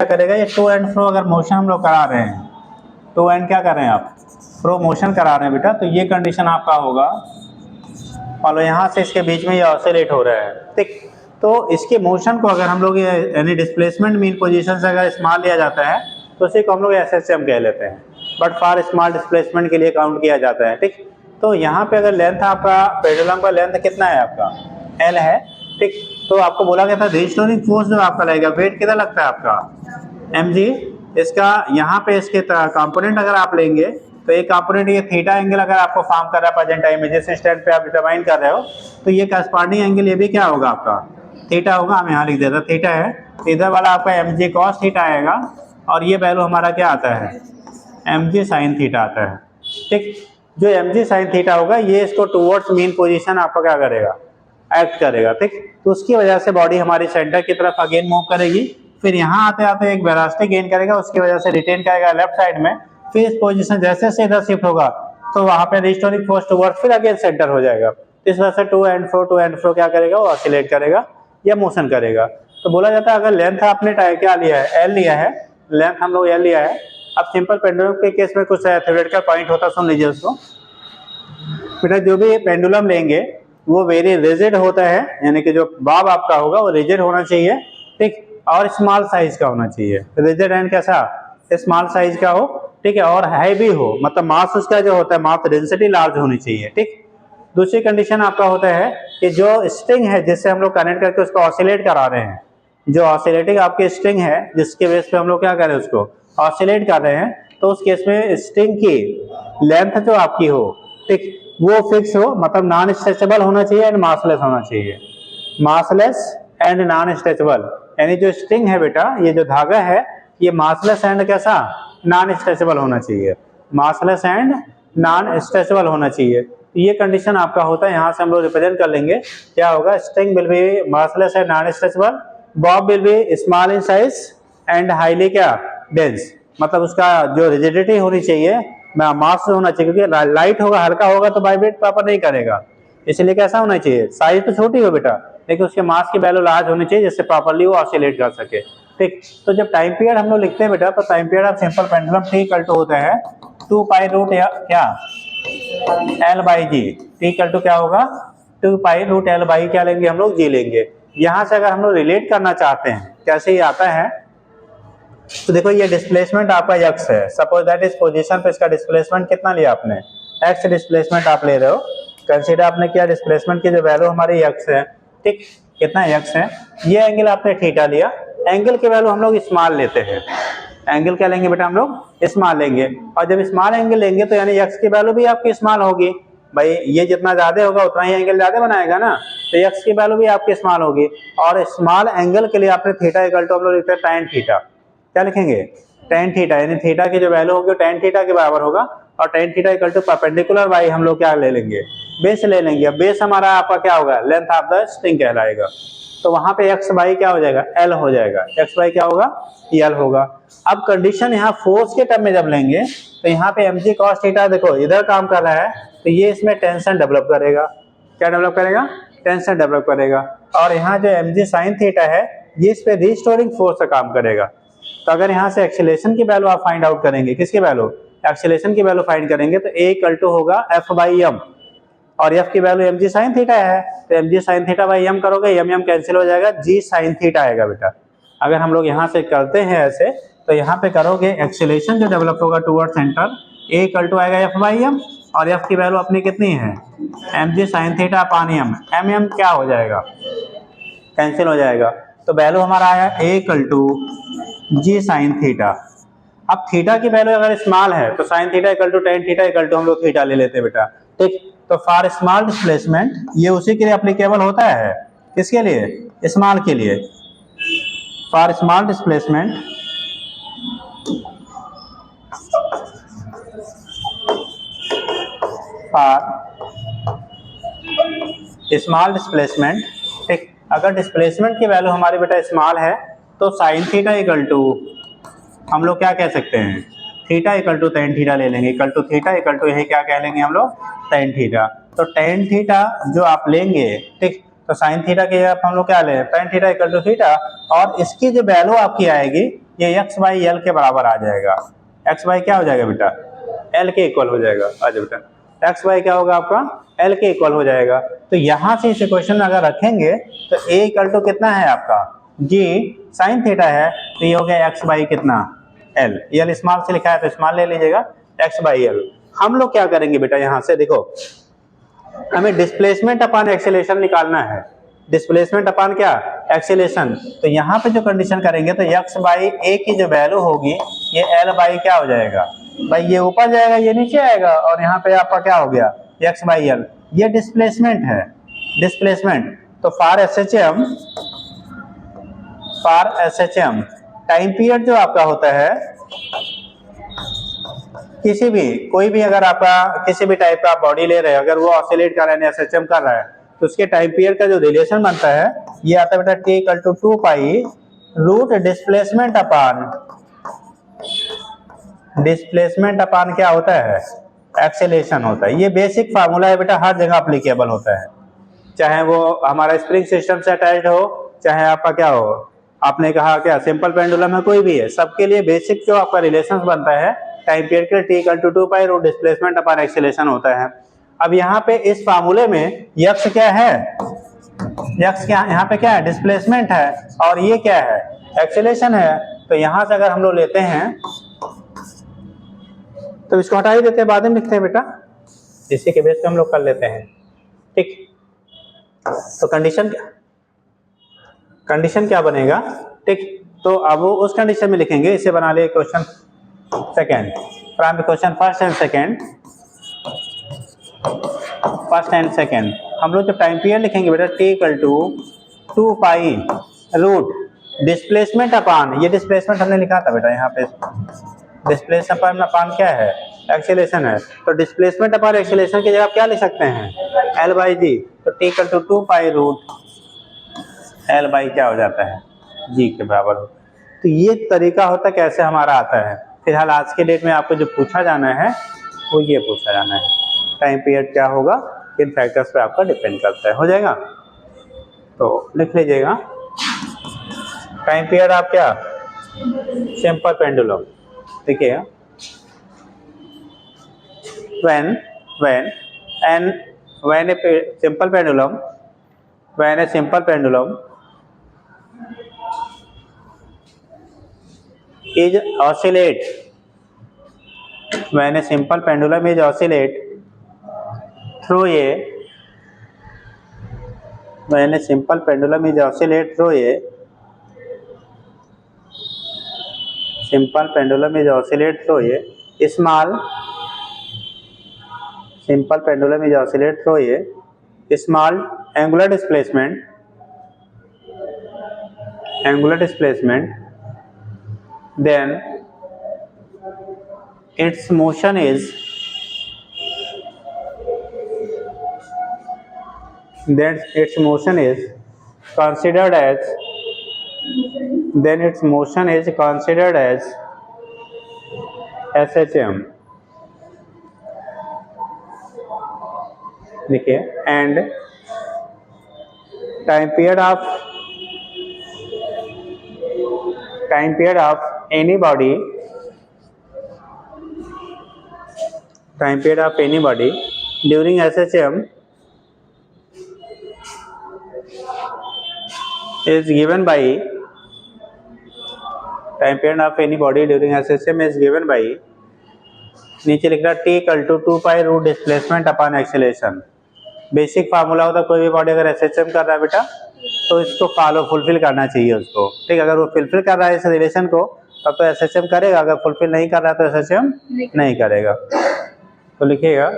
क्या करेगा, ये टू एंड फ्रो अगर मोशन हम लोग करा रहे हैं, टू एंड क्या कर रहे हैं आप, फ्रो मोशन करा रहे हैं बेटा, तो ये कंडीशन आपका होगा, और यहाँ से इसके बीच में ये ऑसिलेट हो रहा है, ठीक। तो इसके मोशन को अगर हम लोग यानी डिस्प्लेसमेंट मीन पोजीशन से अगर स्मॉल लिया जाता है तो उसी को हम लोग SHM कह लेते हैं, बट फॉर स्मॉल डिस्प्लेसमेंट के लिए काउंट किया जाता है, ठीक। तो यहाँ पे अगर लेंथ आपका पेंडुलम का लेंथ कितना है आपका, L है, ठीक। तो आपको बोला गया था रीस्टोरिंग फोर्स जो आपका लगेगा, वेट कितना लगता है आपका mg, इसका यहाँ पे इसके कंपोनेंट अगर आप लेंगे तो एक कंपोनेंट ये थीटा एंगल अगर आपको फॉर्म कर रहा है प्रेजेंट टाइम में, जिस स्टैंड पे आप डिटरमाइन कर रहे हो, तो ये करस्पॉन्डिंग एंगल ये भी क्या होगा आपका थीटा होगा, हम यहाँ लिख देते थीटा है, इधर वाला आपका mg cos थीटा आएगा, और ये वैल्यू हमारा क्या आता है mg sin थीटा आता है, ठीक। जो mg sin थीटा होगा ये इसको टुवर्ड्स मीन पोजीशन आपका क्या करेगा, एक्ट करेगा, ठीक। तो उसकी वजह से बॉडी हमारी सेंटर की तरफ अगेन मूव करेगी, फिर यहाँ आते आते एक वेलोसिटी गेन करेगा, उसकी वजह से रिटेन करेगा लेफ्ट साइड में, फिर इस पोजीशन जैसे से इधर शिफ्ट होगा तो वहां पे रिस्टोरिंग फोर्स टुवर्ड्स फिर अगेन सेंटर हो जाएगा। इस वजह से टू एंड फ्रो क्या करेगा, वो ऑसिलेट करेगा या मोशन करेगा। तो बोला जाता है अगर लेंथ आपने क्या लिया है, L लिया है, लेंथ हम लोग L लिया है। अब सिंपल पेंडुलम के केस में कुछ थ्योरेटिकल पॉइंट होता, सुन लीजिए उसको बेटा। जो भी पेंडुलम लेंगे वो वेरी रिजिड होता है, यानी कि जो बाब आपका होगा वो रिजिड होना चाहिए, ठीक, और स्मॉल साइज का होना चाहिए। रिजिड एंड कैसा, स्मॉल साइज का हो, ठीक है, और हैवी हो, मतलब मास उसका जो होता है मास डेंसिटी लार्ज होनी चाहिए, ठीक। दूसरी कंडीशन आपका होता है कि जो स्ट्रिंग है जिससे हम लोग कनेक्ट करके उसको ऑसिलेट करा रहे हैं, जो ऑसिलेटिंग आपकी स्ट्रिंग है जिसके बेस पे हम लोग क्या कर रहे हैं उसको ऑसिलेट कर रहे हैं, तो उस केस में स्ट्रिंग की लेंथ जो आपकी हो, ठीक, वो फिक्स हो, मतलब नॉन स्ट्रेचेबल होना चाहिए एंड मासलेस होना चाहिए, मासलेस एंड नॉन स्ट्रेचेबल। यानी जो स्ट्रिंग है बेटा, ये जो धागा है, ये मासलेस एंड कैसा नॉन स्ट्रेचेबल होना चाहिए, मासलेस एंड नॉन स्ट्रेचेबल होना चाहिए। ये कंडीशन आपका होता है, यहाँ से हम लोग रिप्रेजेंट कर लेंगे क्या होगा, string will be massless and non stretchable, Bob will be small in size and highly क्या डेंस, मतलब उसका जो रिजिडिटी होनी चाहिए मास होना चाहिए, क्योंकि लाइट होगा हल्का होगा तो वाइब्रेट प्रॉपर नहीं करेगा, इसलिए कैसा होना चाहिए, साइज तो छोटी हो बेटा लेकिन उसके मास की वैल्यू लार्ज होनी चाहिए जिससे प्रॉपर्ली वो ऑसिलेट कर सके, ठीक। तो जब टाइम पीरियड हम लोग लिखते हैं बेटा, तो time period of simple pendulum T equal to होता है 2 पाई रूट क्या L by g, T equal to क्या होगा 2 पाई रूट L बाई क्या लेंगे हम लोग जी लेंगे। यहाँ से अगर हम लोग रिलेट करना चाहते हैं कैसे ये आता है, तो देखो ये डिस्प्लेसमेंट आपका x है, सपोज दैट इस पोजीशन पे इसका डिस्प्लेसमेंट कितना लिया आपने, x डिस्प्लेसमेंट आप ले रहे हो, कंसीडर आपने किया डिस्प्लेसमेंट की जो वैल्यू हमारी x है, ठीक, कितना x है, ये एंगल आपने थीटा लिया, एंगल की वैल्यू हम लोग स्मॉल लेते हैं, एंगल क्या लेंगे बेटा हम लोग स्मॉल लेंगे, और जब स्मॉल एंगल लेंगे तो यानी x की वैल्यू भी आपकी स्मॉल होगी, भाई ये जितना ज्यादा होगा उतना ही एंगल ज्यादा बनाएगा ना, तो x की वैल्यू भी आपकी स्मॉल होगी, और स्मॉल एंगल के लिए आपने थीटा इक्वल टू हम लोग लिखते हैं tan थीटा, क्या लिखेंगे tan थीटा, यानी थीटा की जो वैल्यू होगी tan थीटा के बराबर होगा, और tan theta equal to perpendicular by हम लोग क्या ले लेंगे बेस ले लेंगे। अब बेस हमारा आपका क्या होगा लेंथ ऑफ द स्ट्रिंग कहलाएगा, तो वहां पे x बाई क्या हो जाएगा L हो जाएगा, x बाई क्या होगा L होगा। अब कंडीशन यहाँ फोर्स के टर्म में जब लेंगे तो यहाँ पे mg cos थीटा देखो इधर काम कर रहा है, तो ये इसमें टेंशन डेवलप करेगा, क्या डेवलप करेगा टेंशन डेवलप करेगा, और यहाँ जो mg sin थीटा है ये इस पे रिस्टोरिंग फोर्स का काम करेगा। तो अगर यहाँ से एक्सीलरेशन की वैल्यू आप फाइंड आउट करेंगे, किसकी वैल्यू एक्सीलरेशन की वैल्यू फाइंड करेंगे, तो a इक्वल टू होगा f बाई m, और f की वैल्यू mg sin थीटा है, तो mg sin theta by m करोगे m कैंसिल हो जाएगा, g sin थीटा आएगा बेटा। अगर हम लोग यहाँ से करते हैं ऐसे, तो यहाँ पे करोगे एक्सीलरेशन जो डेवलप होगा toward centre a equal to आएगा f बाई m, और f की वैल्यू अपनी कितनी है mg sin theta upon m क्या हो जाएगा कैंसिल हो जाएगा, तो वैल्यू हमारा आया a equal to g sin theta. अब थीटा की वैल्यू अगर स्मॉल है तो sin theta equal to tan theta equal to हम लोग थीटा ले लेते हैं बेटा, ठीक। तो फॉर स्मॉल डिस्प्लेसमेंट ये उसी के लिए एप्लीकेबल होता है, किसके लिए स्मॉल के लिए, for small displacement small displacement, ठीक। अगर डिस्प्लेसमेंट की वैल्यू हमारी बेटा स्मॉल है तो sin थीटा इक्वल टू हम लोग क्या कह सकते हैं theta equal to tan theta ले लेंगे, equal to theta equal to यही क्या कह लेंगे हम लोग tan थीटा। तो tan थीटा जो आप लेंगे, ठीक, तो sin थीटा के आप हम लोग क्या ले tan theta equal to theta, और इसकी जो वैल्यू आपकी आएगी ये x बाई एल के बराबर आ जाएगा। x बाई क्या हो जाएगा बेटा, l के इक्वल हो जाएगा। अच्छा बेटा x बाई क्या होगा आपका, l के इक्वल हो जाएगा। तो यहाँ से इस इक्वेशन में अगर रखेंगे तो a इक्वल टू कितना है आपका, g साइन थीटा है, तो ये हो गया x बाई कितना, l। l स्मॉल से लिखा है तो स्मॉल ले लीजिएगा, x बाई l। हम लोग क्या करेंगे बेटा, यहाँ से देखो हमें डिस्प्लेसमेंट अपॉन एक्सेलरेशन निकालना है। डिस्प्लेसमेंट अपॉन क्या, एक्सेलरेशन। तो यहाँ पे जो कंडीशन करेंगे तो x बाई ए की जो वैल्यू होगी ये l बाई क्या हो जाएगा भाई, ये ऊपर जाएगा ये नीचे आएगा, और यहाँ पे आपका क्या हो गया x बाई l। ये डिस्प्लेसमेंट है, डिस्प्लेसमेंट। तो फॉर एसएचएम टाइम पीरियड जो आपका होता है, किसी भी कोई भी अगर आपका किसी भी टाइप का बॉडी ले रहे हैं, अगर वो ऑसिलेट कर रहा है, एसएचएम कर रहा है, तो उसके टाइम पीरियड का जो रिलेशन बनता है ये आता है बेटा t equal to 2 pi root displacement upon क्या होता है, एक्सेलरेशन होता है। ये बेसिक फार्मूला है बेटा, हर जगह अप्लीकेबल होता है, चाहे वो हमारा स्प्रिंग सिस्टम से अटैच्ड हो, चाहे आपका क्या हो, आपने कहा क्या सिंपल पेंडुलम है, कोई भी है, सबके लिए बेसिक जो आपका रिलेशन बनता है टाइम पीरियड के t equal to 2 pi root displacement upon acceleration होता है। अब यहाँ पे इस फार्मूले में x क्या है, x क्या यहाँ पे क्या है, डिस्प्लेसमेंट है, और ये क्या है, एक्सेलरेशन है। तो यहाँ से अगर हम लोग लेते हैं तो इसको हटा ही देते हैं, बाद में लिखते हैं बेटा, इसी के बेस पे हम लोग कर लेते हैं, ठीक। तो कंडीशन क्या बनेगा, ठीक। तो अब वो उस कंडीशन में लिखेंगे, इसे बना लिए question second from question first and second. हम लोग जब टाइम पीरियड लिखेंगे बेटा t equal to 2 pi root displacement upon, ये डिस्प्लेसमेंट हमने लिखा था बेटा, यहाँ पे डिस्प्लेसमेंट अपान क्या है, एक्सेलरेशन है। तो डिस्प्लेसमेंट अपान एक्सेलरेशन की जगह आप क्या लिख सकते हैं, l बाई जी। तो t equal to 2 pi root l by क्या हो जाता है, g के बराबर हो। तो ये तरीका होता है कैसे हमारा आता है। फिलहाल आज के डेट में आपको जो पूछा जाना है वो ये पूछा जाना है, टाइम पीरियड क्या होगा, किन फैक्टर्स पे आपका डिपेंड करता है, हो जाएगा। तो लिख लीजिएगा टाइम पीरियड आप क्या, सिंपल पेंडुलम, देखिए when a simple pendulum is oscillate, when a simple pendulum is oscillate through a small angular displacement, then its motion is considered as SHM, देखिए, and time period of any body during SHM is given by नीचे लिख रहा है t equal to 2 pi root displacement upon acceleration. Basic formula होता है, कोई भी body अगर एसएचएम कर रहा है बेटा तो इसको फुलफिल करना चाहिए उसको, ठीक। अगर वो फुलफिल कर रहा है इस रिलेशन को तब तो एसएचएम करेगा, अगर फुलफिल नहीं कर रहा है तो एसएचएम नहीं करेगा। तो लिखिएगा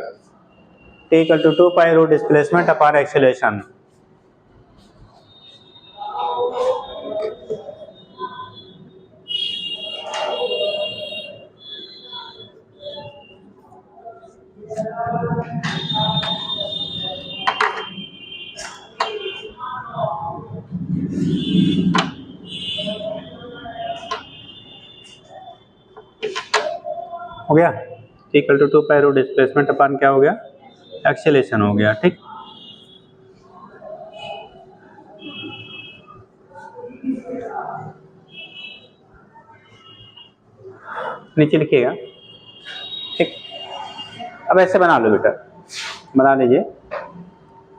t equal to 2 pi root displacement upon acceleration. हो गया, t equal to 2 pi root displacement upon क्या हो गया, एक्सेलरेशन हो गया, ठीक। नीचे लिखिएगा, ठीक। अब ऐसे बना लो बेटा, बना लीजिए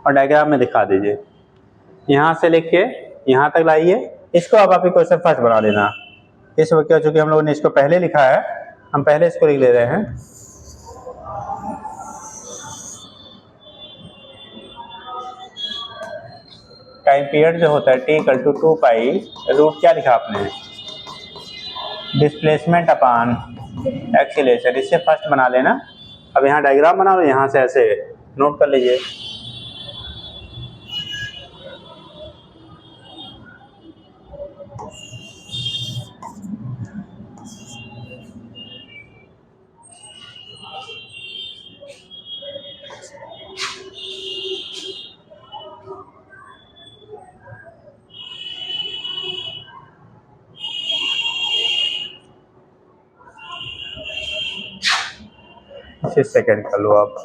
और डायग्राम में दिखा दीजिए। यहाँ से लिख के यहाँ तक लाइए, इसको अब आप क्वेश्चन फर्स्ट बना लेना। इस वक्त चूंकि हम लोगों ने इसको पहले लिखा है, हम पहले इसको लिख ले रहे हैं। टाइम पीरियड जो होता है t=2 पाई रूट क्या लिखा आपने, डिस्प्लेसमेंट अपान एक्सीलरेशन, इससे फर्स्ट बना लेना। अब यहाँ डायग्राम बना लो, यहाँ से ऐसे नोट कर लीजिए। इसे सेकंड कर लो आप।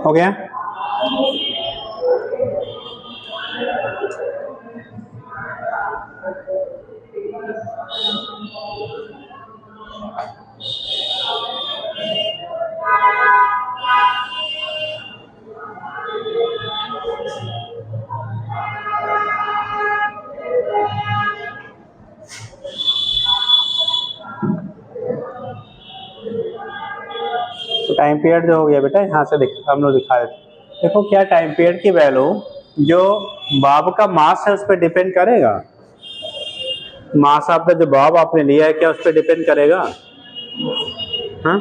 हो गया? तो टाइम पीरियड जो हो गया बेटा, यहाँ से हम लोग दिखा देते। देखो क्या टाइम पीरियड की वैल्यू जो बॉब का मास है उस पर डिपेंड करेगा। मास आपका जो बॉब आपने लिया है क्या उस पर डिपेंड करेगा? हाँ,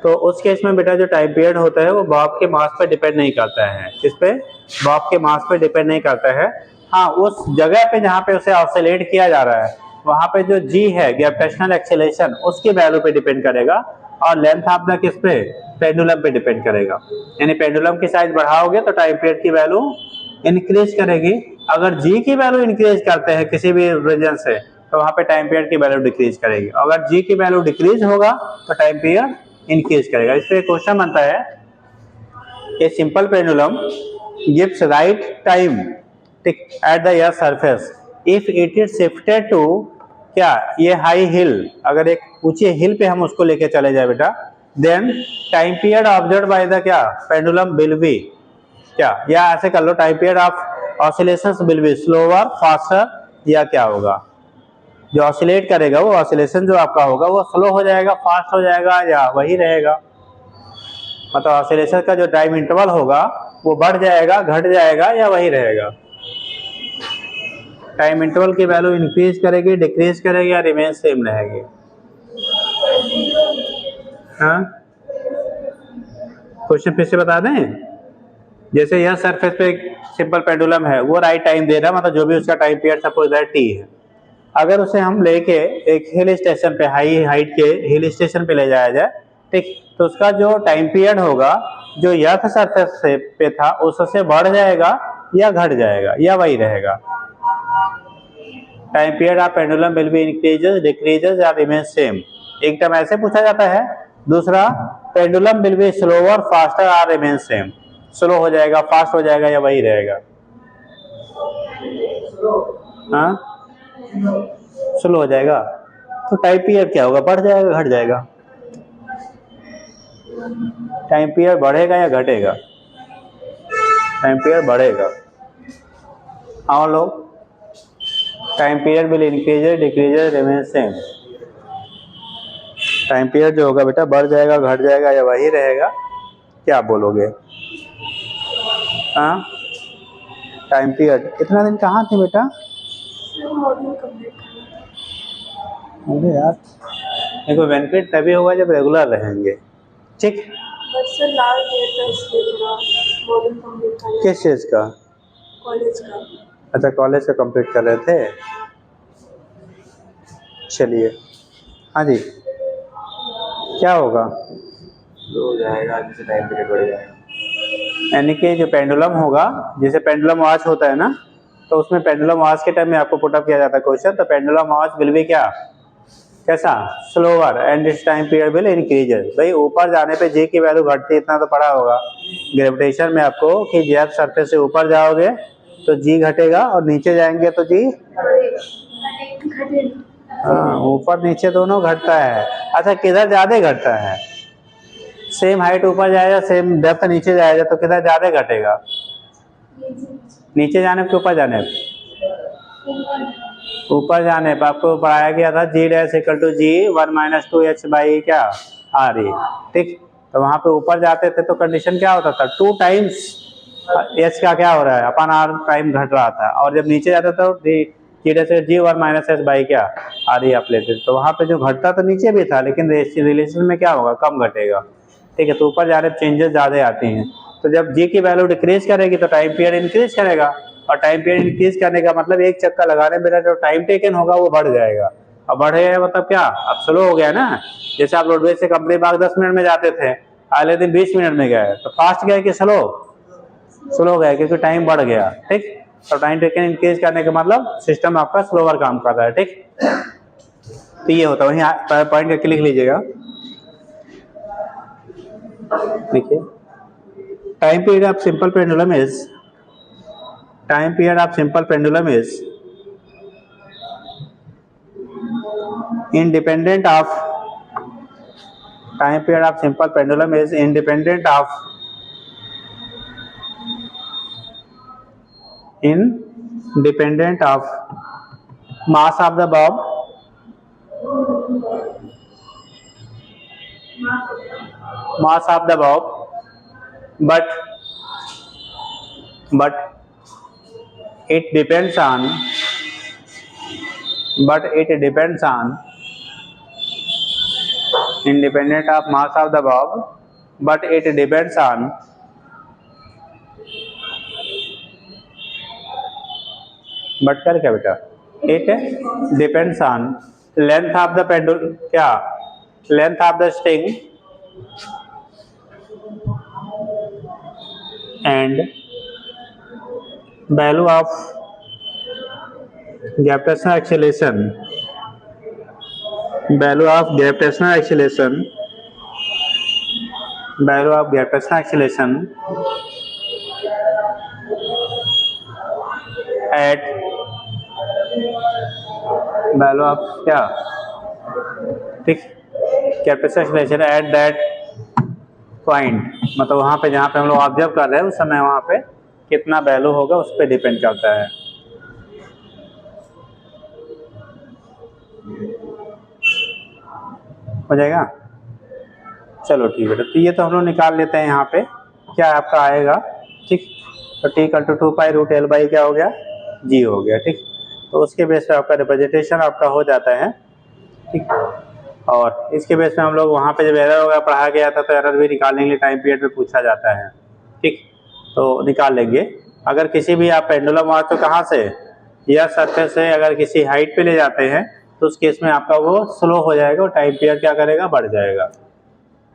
तो उस केस में बेटा जो टाइम पीरियड होता है वो बॉब के मास पर डिपेंड नहीं करता है। किस पे? बॉब के मास पर डिपेंड नहीं करता है। हाँ, उस जगह पे जहाँ पे उसे ऑसिलेट किया जा रहा है वहाँ पे जो g है ग्रेविटेशनल एक्सीलरेशन उसकी वैल्यू पे डिपेंड करेगा, और लेंथ ऑफ द किस पे? पेंडुलम पे डिपेंड करेगा। यानी पेंडुलम की साइज बढ़ाओगे तो टाइम पीरियड की वैल्यू इंक्रीज करेगी। अगर g की वैल्यू इंक्रीज करते हैं किसी भी रीजन से तो वहाँ पे टाइम पीरियड की वैल्यू डिक्रीज करेगी। अगर g की वैल्यू डिक्रीज होगा तो टाइम पीरियड इंक्रीज करेगा। इस पे क्वेश्चन बनता है a simple pendulum gives right time at the earth surface if it is shifted to क्या, ये हाई हिल, अगर एक ऊंचे हिल पे हम उसको लेके चले जाए बेटा, then time period observe by the क्या, पेंडुलम विल बी क्या, या ऐसे कर लो time period of oscillations will be slower faster, या क्या होगा जो ऑसिलेट करेगा वो ऑसिलेशन जो आपका होगा वो स्लो हो जाएगा, फास्ट हो जाएगा, या वही रहेगा। मतलब ऑसिलेशन का जो टाइम इंटरवल होगा वो बढ़ जाएगा, घट जाएगा, या वही रहेगा। टाइम इंटरवल की वैल्यू इंक्रीज करेगी, डिक्रीज करेगी, या रिमेन सेम रहेगी? हाँ, क्वेश्चन फिर से बता दें, जैसे यह सरफेस पे एक सिंपल पेंडुलम है, वो राइट टाइम दे रहा है, मतलब जो भी उसका time period suppose that T है। अगर उसे हम लेके एक हिल स्टेशन पे, हाई हाइट के हिल स्टेशन पे ले जाया जाए, ठीक, तो उसका जो टाइम पीरियड होगा जो यर्थ सरफेस पे था उससे बढ़ जाएगा या घट जाएगा या वही रहेगा? Time period of pendulum will B increases, decreases या रिमेन सेम। एक टर्म ऐसे पूछा जाता है। दूसरा, pendulum will be slower, faster और रिमेन सेम। स्लो हो जाएगा, फास्ट हो जाएगा या वही रहेगा? हाँ, स्लो हो जाएगा। तो टाइम पीरियड क्या होगा, बढ़ जाएगा घट जाएगा? टाइम पीरियड बढ़ेगा या घटेगा? टाइम पीरियड बढ़ेगा। और लोग, time period will increase, decrease, remain same. Time period जो होगा बेटा बढ़ जाएगा, घट जाएगा या वही रहेगा? क्या बोलोगे? हाँ, टाइम पीरियड कितना दिन कहाँ थे बेटा? अरे यार, देखो बेनिफिट तभी होगा जब रेगुलर रहेंगे, ठीक। किस चीज़ का? कॉलेज का। अच्छा, कॉलेज का कंप्लीट कर रहे थे। चलिए, हाँ जी, क्या होगा? हो जाएगा, जैसे टाइम पीरियड बढ़ जाएगा। यानी कि जो पेंडुलम होगा, जैसे पेंडुलम वॉच होता है ना, तो उसमें पेंडुलम वॉच के टाइम में आपको पुटअप किया जाता है क्वेश्चन, तो पेंडुलम वॉच विल बी क्या, कैसा? Slower, and it's time period will increases. भाई ऊपर जाने पे जी की वैल्यू घटती, इतना तो पड़ा होगा ग्रेविटेशन में आपको कि जब सरफेस से ऊपर जाओगे तो जी घटेगा और नीचे जाएंगे तो जी, हाँ, ऊपर नीचे दोनों घटता है। अच्छा, किधर ज्यादा घटता है? सेम हाइट ऊपर जाएगा, सेम डेप्थ नीचे जाएगा, तो किधर ज्यादा घटेगा? नीचे जाने पे, ऊपर जाने पे? ऊपर जाने पर आपको पढ़ाया गया था g dash equal to g 1 - 2h by क्या, आर ई, ठीक। तो वहां पे ऊपर जाते थे तो कंडीशन क्या होता था, 2 टाइम्स एच का क्या हो रहा है, अपन आर टाइम घट रहा था। और जब नीचे जाते तो जी डैश जी 1 - h बाई क्या, आर ई आप लेते, तो वहां पे जो घटता तो नीचे भी था, लेकिन रिलेशन में क्या होगा, कम घटेगा, ठीक है। तो ऊपर जा रहे चेंजेस ज्यादा आती हैं। तो जब जी की वैल्यू डिक्रीज करेगी तो टाइम पीरियड इंक्रीज करेगा, और टाइम पीरियड इंक्रीज करने का मतलब एक चक्का लगाने में जो टाइम टेकन होगा वो बढ़ जाएगा। अब बढ़ेगा मतलब क्या, अब स्लो हो गया ना। जैसे आप रोडवेज से कंपनी बाग 10 मिनट में जाते थे, अगले दिन 20 मिनट में गए, तो फास्ट गए कि स्लो? स्लो गए, क्योंकि टाइम बढ़ गया, ठीक। तो टाइम टेकन इंक्रीज करने का मतलब सिस्टम आपका स्लोअर काम कर रहा है, ठीक। तो ये होता है, वहीं पॉइंट करके लिख लीजिएगा। देखिए, time period of simple pendulum is, time period of simple pendulum is independent of, time period of simple pendulum is independent of mass of the bulb, but it depends on, independent of mass of the bulb, but it depends on but कर क्या बेटा, it depends on length of the pendulum, क्या, length of the string and value of gravitational acceleration, value of gravitational acceleration, value of gravitational acceleration at value of क्या, ठीक, gravitational acceleration at that point, मतलब वहां पे जहां पे हम लोग ऑब्जर्व कर रहे हैं उस समय वहां पे कितना वैल्यू होगा उस पर डिपेंड करता है। हो जाएगा, चलो ठीक है। तो ये तो हम लोग निकाल लेते हैं, यहाँ पे क्या आपका आएगा, ठीक। तो T equal to 2π√L by क्या हो गया, जी हो गया, ठीक। तो उसके बेस पे आपका रिप्रेजेंटेशन आपका हो जाता है, ठीक। और इसके बेस पे हम लोग वहाँ पे जब एरर वगैरह पढ़ा गया था तो एरर भी निकालने के लिए टाइम पीरियड में पूछा जाता है, ठीक। तो निकाल लेंगे। अगर किसी भी आप पेंडुलम वॉच को कहाँ से या सरफेस से अगर किसी हाइट पे ले जाते हैं तो उस केस में आपका वो स्लो हो जाएगा और टाइम पीरियड क्या करेगा, बढ़ जाएगा।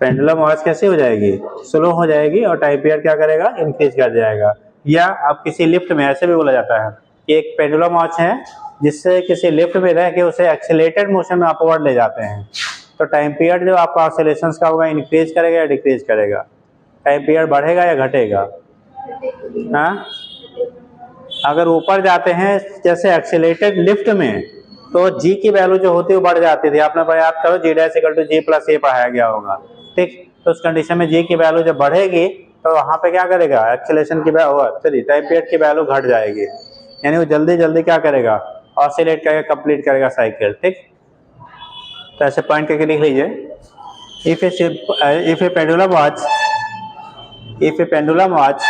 पेंडुलम वॉच कैसे हो जाएगी, स्लो हो जाएगी और टाइम पीरियड क्या करेगा, इंक्रीज कर जाएगा। या अब किसी लिफ्ट में ऐसे भी बोला जाता है कि एक पेंडुलम वॉच है जिससे किसी लिफ्ट में रह के उसे एक्सीलरेटेड मोशन में अपवर्ड ले जाते हैं, तो टाइम पीरियड जो आपका ऑसिलेशंस का होगा इंक्रीज करेगा या डिक्रीज करेगा, टाइम पीरियड बढ़ेगा या घटेगा। हाँ, अगर ऊपर जाते हैं जैसे एक्सीलरेटेड लिफ्ट में तो जी की वैल्यू जो होती है वो बढ़ जाती थी, आपने याद करो g dash equal to g plus a पढ़ाया गया होगा, ठीक। तो उस कंडीशन में जी की वैल्यू जब बढ़ेगी तो वहाँ पे क्या करेगा, एक्सीलरेशन की वैल्यू सॉरी टाइम पीरियड की वैल्यू घट जाएगी, यानी वो जल्दी जल्दी क्या करेगा, ऑसिलेट करेगा, कंप्लीट करेगा साइकिल, ठीक। तो ऐसे पॉइंट करके लिख लीजिए। If A pendulum watch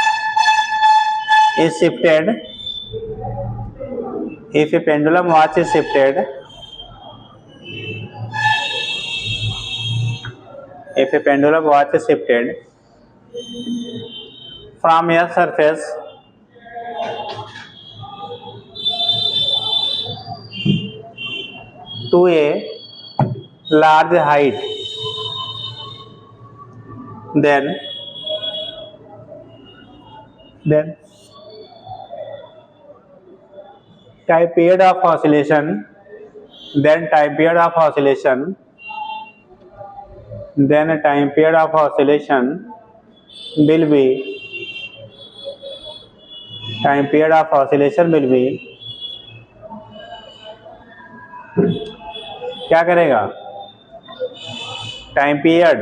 is shifted, if a pendulum watch is shifted, if a pendulum watch is shifted from a surface to a large height, then time period of oscillation will be क्या करेगा, time period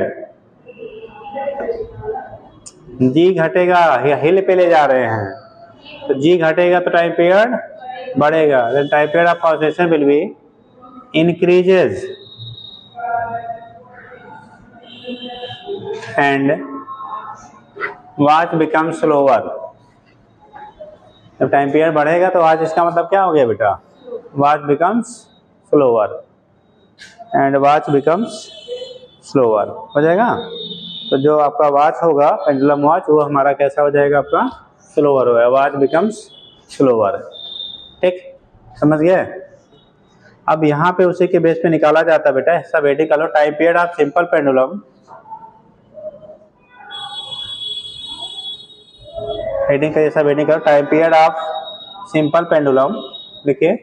जी घटेगा, हिल पे ले जा रहे हैं तो जी घटेगा तो टाइम पीरियड बढ़ेगा, then time period of oscillation will be increases and watch becomes slower। जब टाइम पीरियड बढ़ेगा तो आज इसका मतलब क्या हो गया बेटा, watch becomes slower and watch becomes slower हो जाएगा। तो जो आपका वॉच होगा पेंडुलम वॉच वो हमारा कैसा हो जाएगा, आपका स्लोअर होगा, वॉच बिकम्स स्लोअर, ठीक, समझ गए। अब यहाँ पे उसी के बेस पे निकाला जाता है बेटा, सब हेडिंग कर लो, time period of simple pendulum, heading का सब हेडिंग करो, time period of simple pendulum, देखिए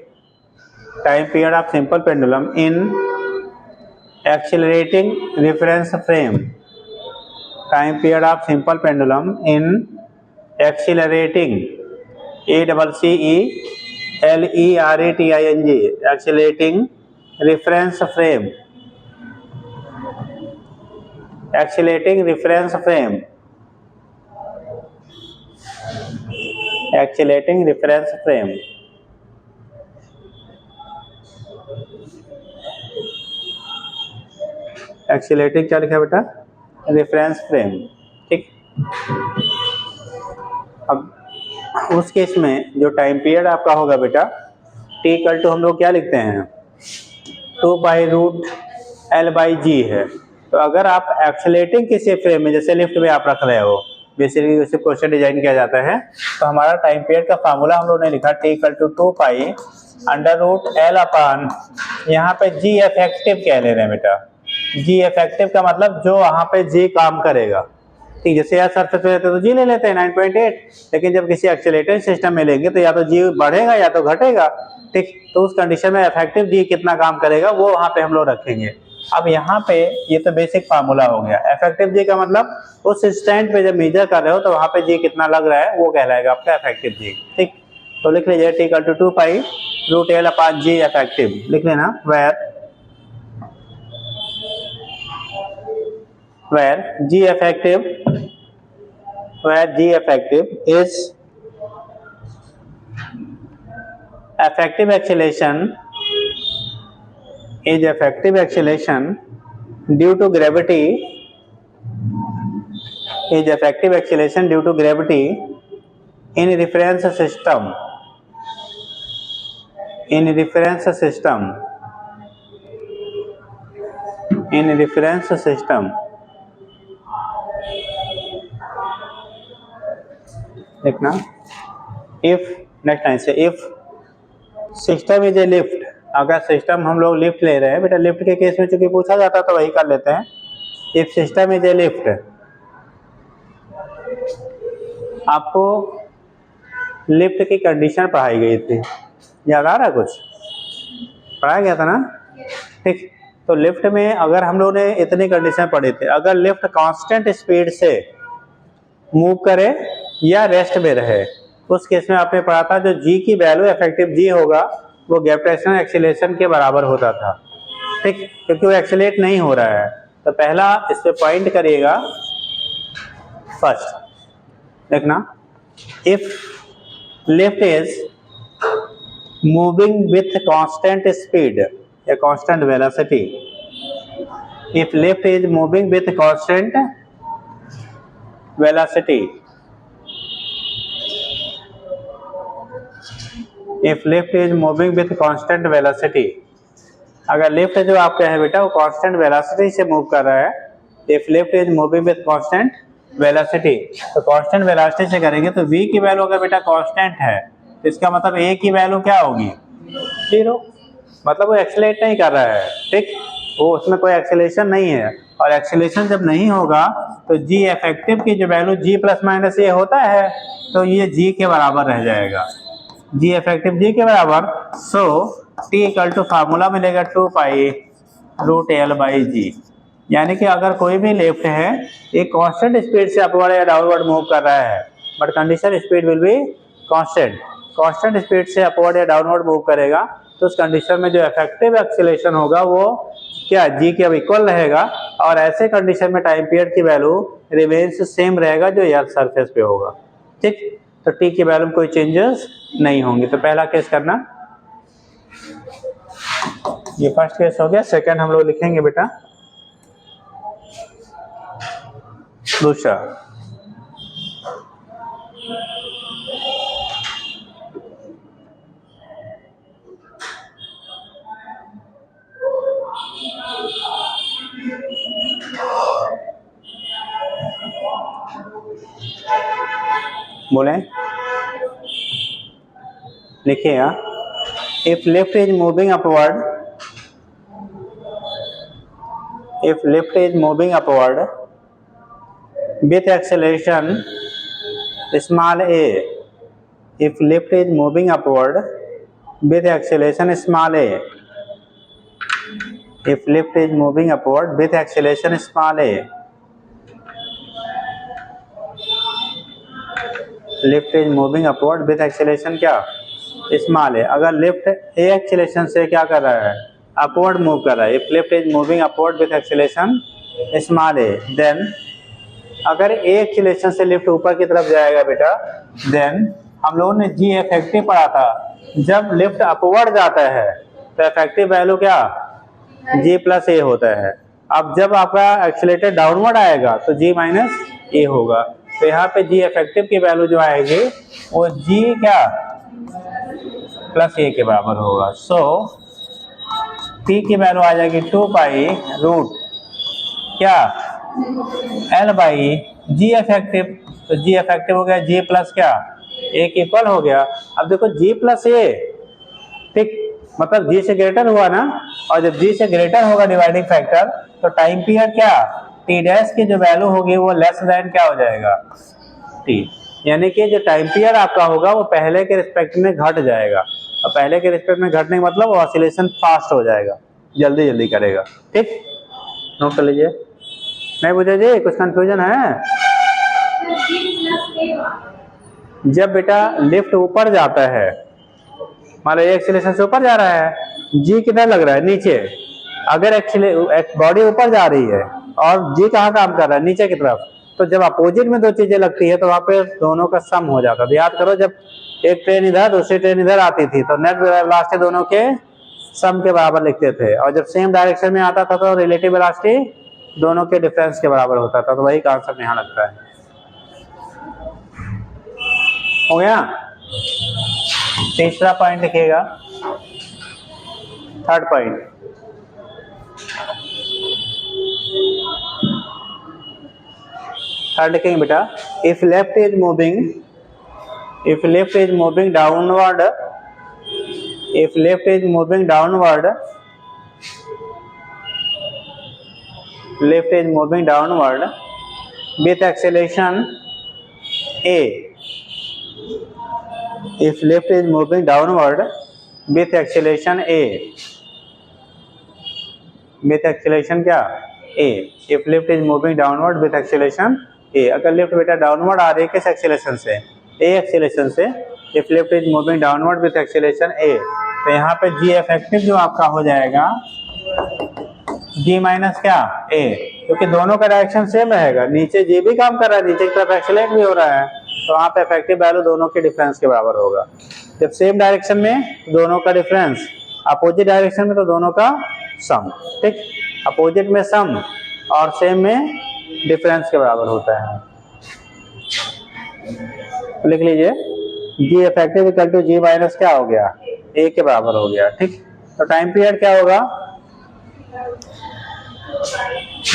time period of simple pendulum in accelerating reference frame, time period of simple pendulum in accelerating ACCELERATING accelerating reference frame, accelerating reference frame, accelerating reference frame, accelerating क्या लिखा बेटा, reference frame, ठीक। अब उस case में जो time period आपका होगा बेटा T इक्वल टू हम लोग क्या लिखते हैं 2/√L/G है। तो अगर आप एक्सीलरेटिंग किसी फ्रेम में जैसे लिफ्ट में आप रख रहे हो, बेसिकली उसे प्रोसेस डिजाइन किया जाता है, तो हमारा टाइम पीरियड का फार्मूला हम लोग ने लिखा T इक्वल टू 2π√L अपान यहाँ पे G इफेक्टिव कह ले रहे हैं बेटा, G इफेक्टिव का मतलब जो वहाँ पे G काम करेगा, ठीक। जैसे यार सरफेस पे रहते तो जी ले लेते हैं 9.8, लेकिन जब किसी एक्सीलरेटेड सिस्टम में लेंगे तो या तो जी बढ़ेगा या तो घटेगा, ठीक। तो उस कंडीशन में इफेक्टिव जी कितना काम करेगा वो वहाँ पे हम लोग रखेंगे। अब यहाँ पे ये तो बेसिक फार्मूला हो गया, इफेक्टिव जी का मतलब उस स्टैंड पे जब मेजर कर रहे हो तो वहाँ पे जी कितना लग रहा है वो कहलाएगा आपका इफेक्टिव जी, ठीक। तो लिख लीजिए T equal to 2π√L upon g effective, लिख लेना, where G effective is effective acceleration due to gravity in reference system देखना, इफ नेक्स्ट लाइन से, if system is a lift, अगर सिस्टम हम लोग लिफ्ट ले रहे हैं बेटा, लिफ्ट के केस में चूंकि पूछा जाता तो वही कर लेते हैं। If system is a lift, आपको लिफ्ट की कंडीशन पढ़ाई गई थी, याद आ रहा है कुछ पढ़ाया गया था ना, ठीक। तो लिफ्ट में अगर हम लोगों ने इतनी कंडीशन पढ़ी थी, अगर लिफ्ट कांस्टेंट स्पीड से मूव करे या रेस्ट में रहे, उस केस में आपने पढ़ा था जो जी की वैल्यू इफेक्टिव जी होगा वो ग्रेविटेशनल एक्सीलरेशन के बराबर होता था, ठीक, क्योंकि वो एक्सीलरेट नहीं हो रहा है। तो पहला इस पे पॉइंट करिएगा, फर्स्ट देखना, if lift is moving with constant speed या constant velocity, if lift is moving with constant velocity, if lift is moving with constant velocity, अगर लिफ्ट जो आप कहे बेटा वो कांस्टेंट वेलोसिटी से मूव कर रहा है, if lift is moving with constant velocity, तो कांस्टेंट वेलोसिटी से करेंगे तो v की वैल्यू अगर बेटा कांस्टेंट है तो इसका मतलब a की वैल्यू क्या होगी, 0, मतलब वो एक्सीलरेट नहीं कर रहा है, ठीक, वो उसमें कोई एक्सीलरेशन नहीं है, और एक्सीलरेशन जब नहीं होगा तो g इफेक्टिव की जो value g plus minus a होता है तो ये g के बराबर रह जाएगा, g इफेक्टिव g के बराबर। सो t इक्वल टू फार्मूला मिलेगा 2 पाई रूट एल बाई जी, यानी कि अगर कोई भी लिफ्ट है एक कांस्टेंट स्पीड से अपवर्ड या डाउनवर्ड मूव कर रहा है, but condition speed will be constant, constant speed से अपवर्ड या डाउनवर्ड मूव करेगा तो उस कंडीशन में जो इफेक्टिव एक्सीलरेशन होगा वो क्या जी के अब इक्वल रहेगा, और ऐसे कंडीशन में टाइम पीरियड की वैल्यू रिमेन्स सेम रहेगा जो अर्थ सरफेस पे होगा, ठीक। तो टी की वैल्यू में कोई चेंजेस नहीं होंगे। तो पहला केस करना, ये फर्स्ट केस हो गया। सेकंड हम लोग लिखेंगे बेटा दूसरा, बोले लिखिएगा, if lift is moving upward, if lift is moving upward with acceleration small a, if lift is moving upward with acceleration small a, if lift is moving upward with acceleration small a, lift is moving upward with acceleration क्या small है, अगर lift ए acceleration से क्या कर रहा है upward move कर रहा है, if lift is moving upward with acceleration small a, then अगर ए एक्सीलरेशन से लिफ्ट ऊपर की तरफ जाएगा बेटा, देन हम लोगों ने जी इफेक्टिव पढ़ा था, जब लिफ्ट अपवर्ड जाता है तो इफेक्टिव वैल्यू क्या जी प्लस ए होता है, अब जब आपका एक्सीलरेटर डाउनवर्ड आएगा तो जी माइनस ए होगा, तो यहाँ पे जी इफेक्टिव की वैल्यू जो आएगी वो जी क्या प्लस ए के बराबर होगा। सो P की वैल्यू आ जाएगी 2 पाई रूट क्या L बाई जी इफेक्टिव, तो जी इफेक्टिव हो गया जी प्लस क्या ए के इक्वल हो गया। अब देखो जी प्लस ए, ठीक, मतलब जी से ग्रेटर हुआ ना, और जब जी से ग्रेटर होगा डिवाइडिंग फैक्टर तो टाइम पीरियड क्या टी डैश की जो वैल्यू होगी वो लेस देन क्या हो जाएगा टी, यानी कि जो टाइम पीरियड आपका होगा वो पहले के रिस्पेक्ट में घट जाएगा, और पहले के रिस्पेक्ट में घटने का मतलब ऑसिलेशन फास्ट हो जाएगा, जल्दी जल्दी करेगा, ठीक, नोट कर लीजिए। नहीं बुझे जी, कुछ कंफ्यूजन है? जब बेटा लिफ्ट ऊपर जाता है, मान लो एक्सीलरेशन से ऊपर जा रहा है, जी किधर लग रहा है नीचे, अगर बॉडी ऊपर जा रही है और जी कहाँ काम कर रहा है नीचे की तरफ, तो जब अपोजिट में दो चीजें लगती है तो वहां पे दोनों का सम हो जाता है। याद करो जब एक ट्रेन इधर दूसरी ट्रेन इधर आती थी तो नेट वेलोसिटी दोनों के सम के बराबर लिखते थे, और जब सेम डायरेक्शन में आता था तो रिलेटिव वेलोसिटी दोनों के डिफरेंस के बराबर होता था, तो वही कॉन्सेप्ट यहाँ लगता है। हो गया, तीसरा पॉइंट लिखिएगा, थर्ड पॉइंट, थर्ड लिखेंगे बेटा, if left is moving if lift is moving downward, if lift is moving downward, lift is moving downward with acceleration a, if lift is moving downward with acceleration a, with acceleration क्या a, if lift is moving downward with acceleration a, अगर lift बेटा downward आ रही है किस acceleration से, a acceleration से, if lift is moving downward with acceleration a, तो यहाँ पे g इफेक्टिव जो आपका हो जाएगा g माइनस क्या a, क्योंकि दोनों का डायरेक्शन सेम रहेगा, नीचे g भी काम कर रहा है, नीचे की तरफ एक्सेलरेट भी हो रहा है, तो वहाँ पे इफेक्टिव वैल्यू दोनों के डिफरेंस के बराबर होगा। जब सेम डायरेक्शन में दोनों का डिफरेंस, अपोजिट डायरेक्शन में तो दोनों का सम, ठीक, अपोजिट में सम और सेम में डिफरेंस के बराबर होता है। तो लिख लीजिए g effective equal to g minus क्या हो गया, ए के बराबर हो गया, ठीक। तो टाइम पीरियड क्या होगा,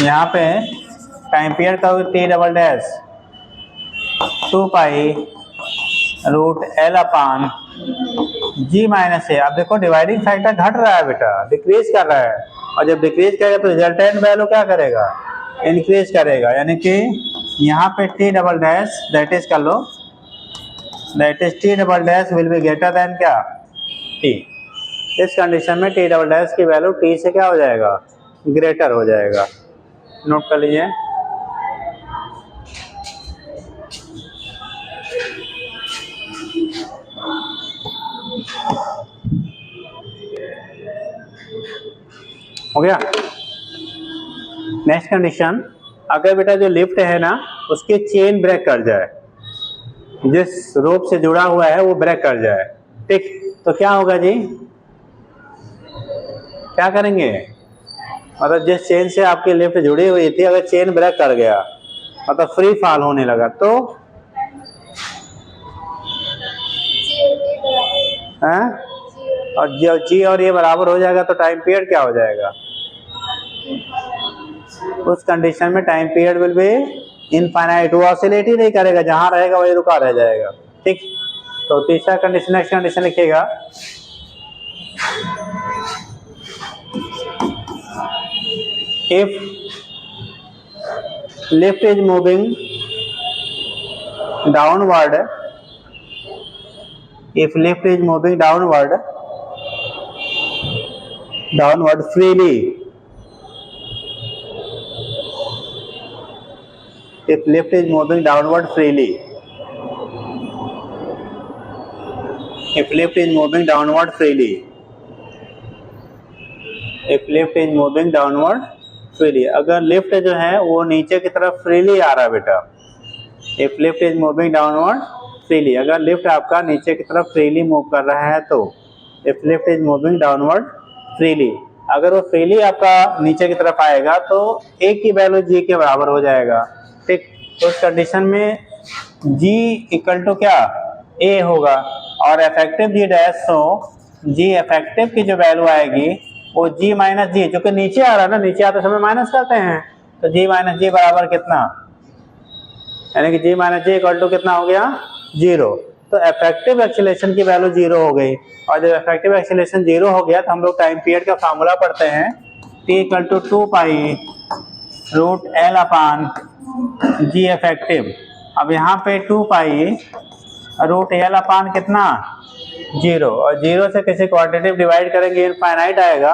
यहाँ पे टाइम पीरियड का T double dash 2 pi root L upon g minus a. अब देखो डिवाइडिंग फैक्टर घट रहा है बेटा, डिक्रीज कर रहा है, और जब डिक्रीज करेगा तो रिजल्टेंट वैल्यू क्या करेगा, इंक्रीज करेगा, यानी कि यहाँ पे T double dash that is कर लो, that is T double dash will be greater than क्या टी। इस कंडीशन में टी डबल डैश की वैल्यू टी से क्या हो जाएगा, ग्रेटर हो जाएगा। नोट कर लीजिए। हो गया। नेक्स्ट कंडीशन, अगर बेटा जो लिफ्ट है ना उसकी चेन ब्रेक कर जाए, जिस रोप से जुड़ा हुआ है वो ब्रेक कर जाए, ठीक, तो क्या होगा जी, क्या करेंगे, मतलब जिस चेन से आपकी लिफ्ट जुड़ी हुई थी अगर चेन ब्रेक कर गया मतलब फ्री फॉल होने लगा तो हैं, और जी और ये बराबर हो जाएगा तो टाइम पीरियड क्या हो जाएगा, उस कंडीशन में time period will be infinite, वो ऑसिलेट ही नहीं करेगा, जहां रहेगा वही रुका रह जाएगा, ठीक। तो तीसरा कंडीशन, नेक्स्ट कंडीशन लिखिएगा, if lift is moving downward, if lift is moving downward freely, if lift is moving downward freely, if lift is moving downward freely, if lift is moving downward freely, अगर lift जो है वो नीचे की तरफ freely आ रहा है बेटा, if lift is moving downward freely, अगर लिफ्ट आपका नीचे की तरफ फ्रीली मूव कर रहा है तो if lift is moving downward freely, अगर वो फ्रीली आपका नीचे की तरफ आएगा तो a की वैल्यू g के बराबर हो जाएगा, ठीक। तो उस कंडीशन में g इक्वल टू क्या a होगा, और इफेक्टिव g डैश, तो g इफेक्टिव की जो वैल्यू आएगी वो g माइनस जी, जो कि नीचे आ रहा है ना, नीचे आते समय माइनस करते हैं, तो g माइनस जी बराबर कितना, यानी कि g minus g equal to कितना हो गया 0। तो इफेक्टिव एक्सीलरेशन की वैल्यू 0 हो गई, और जब इफेक्टिव एक्सीलरेशन 0 हो गया तो हम लोग टाइम पीरियड का फार्मूला पढ़ते हैं, t equal to 2 pi root L upon g effective. अब यहाँ पे 2 पाई रूट एल अपान कितना 0, और 0 से किसी क्वांटिटी डिवाइड करेंगे इनफाइनाइट आएगा,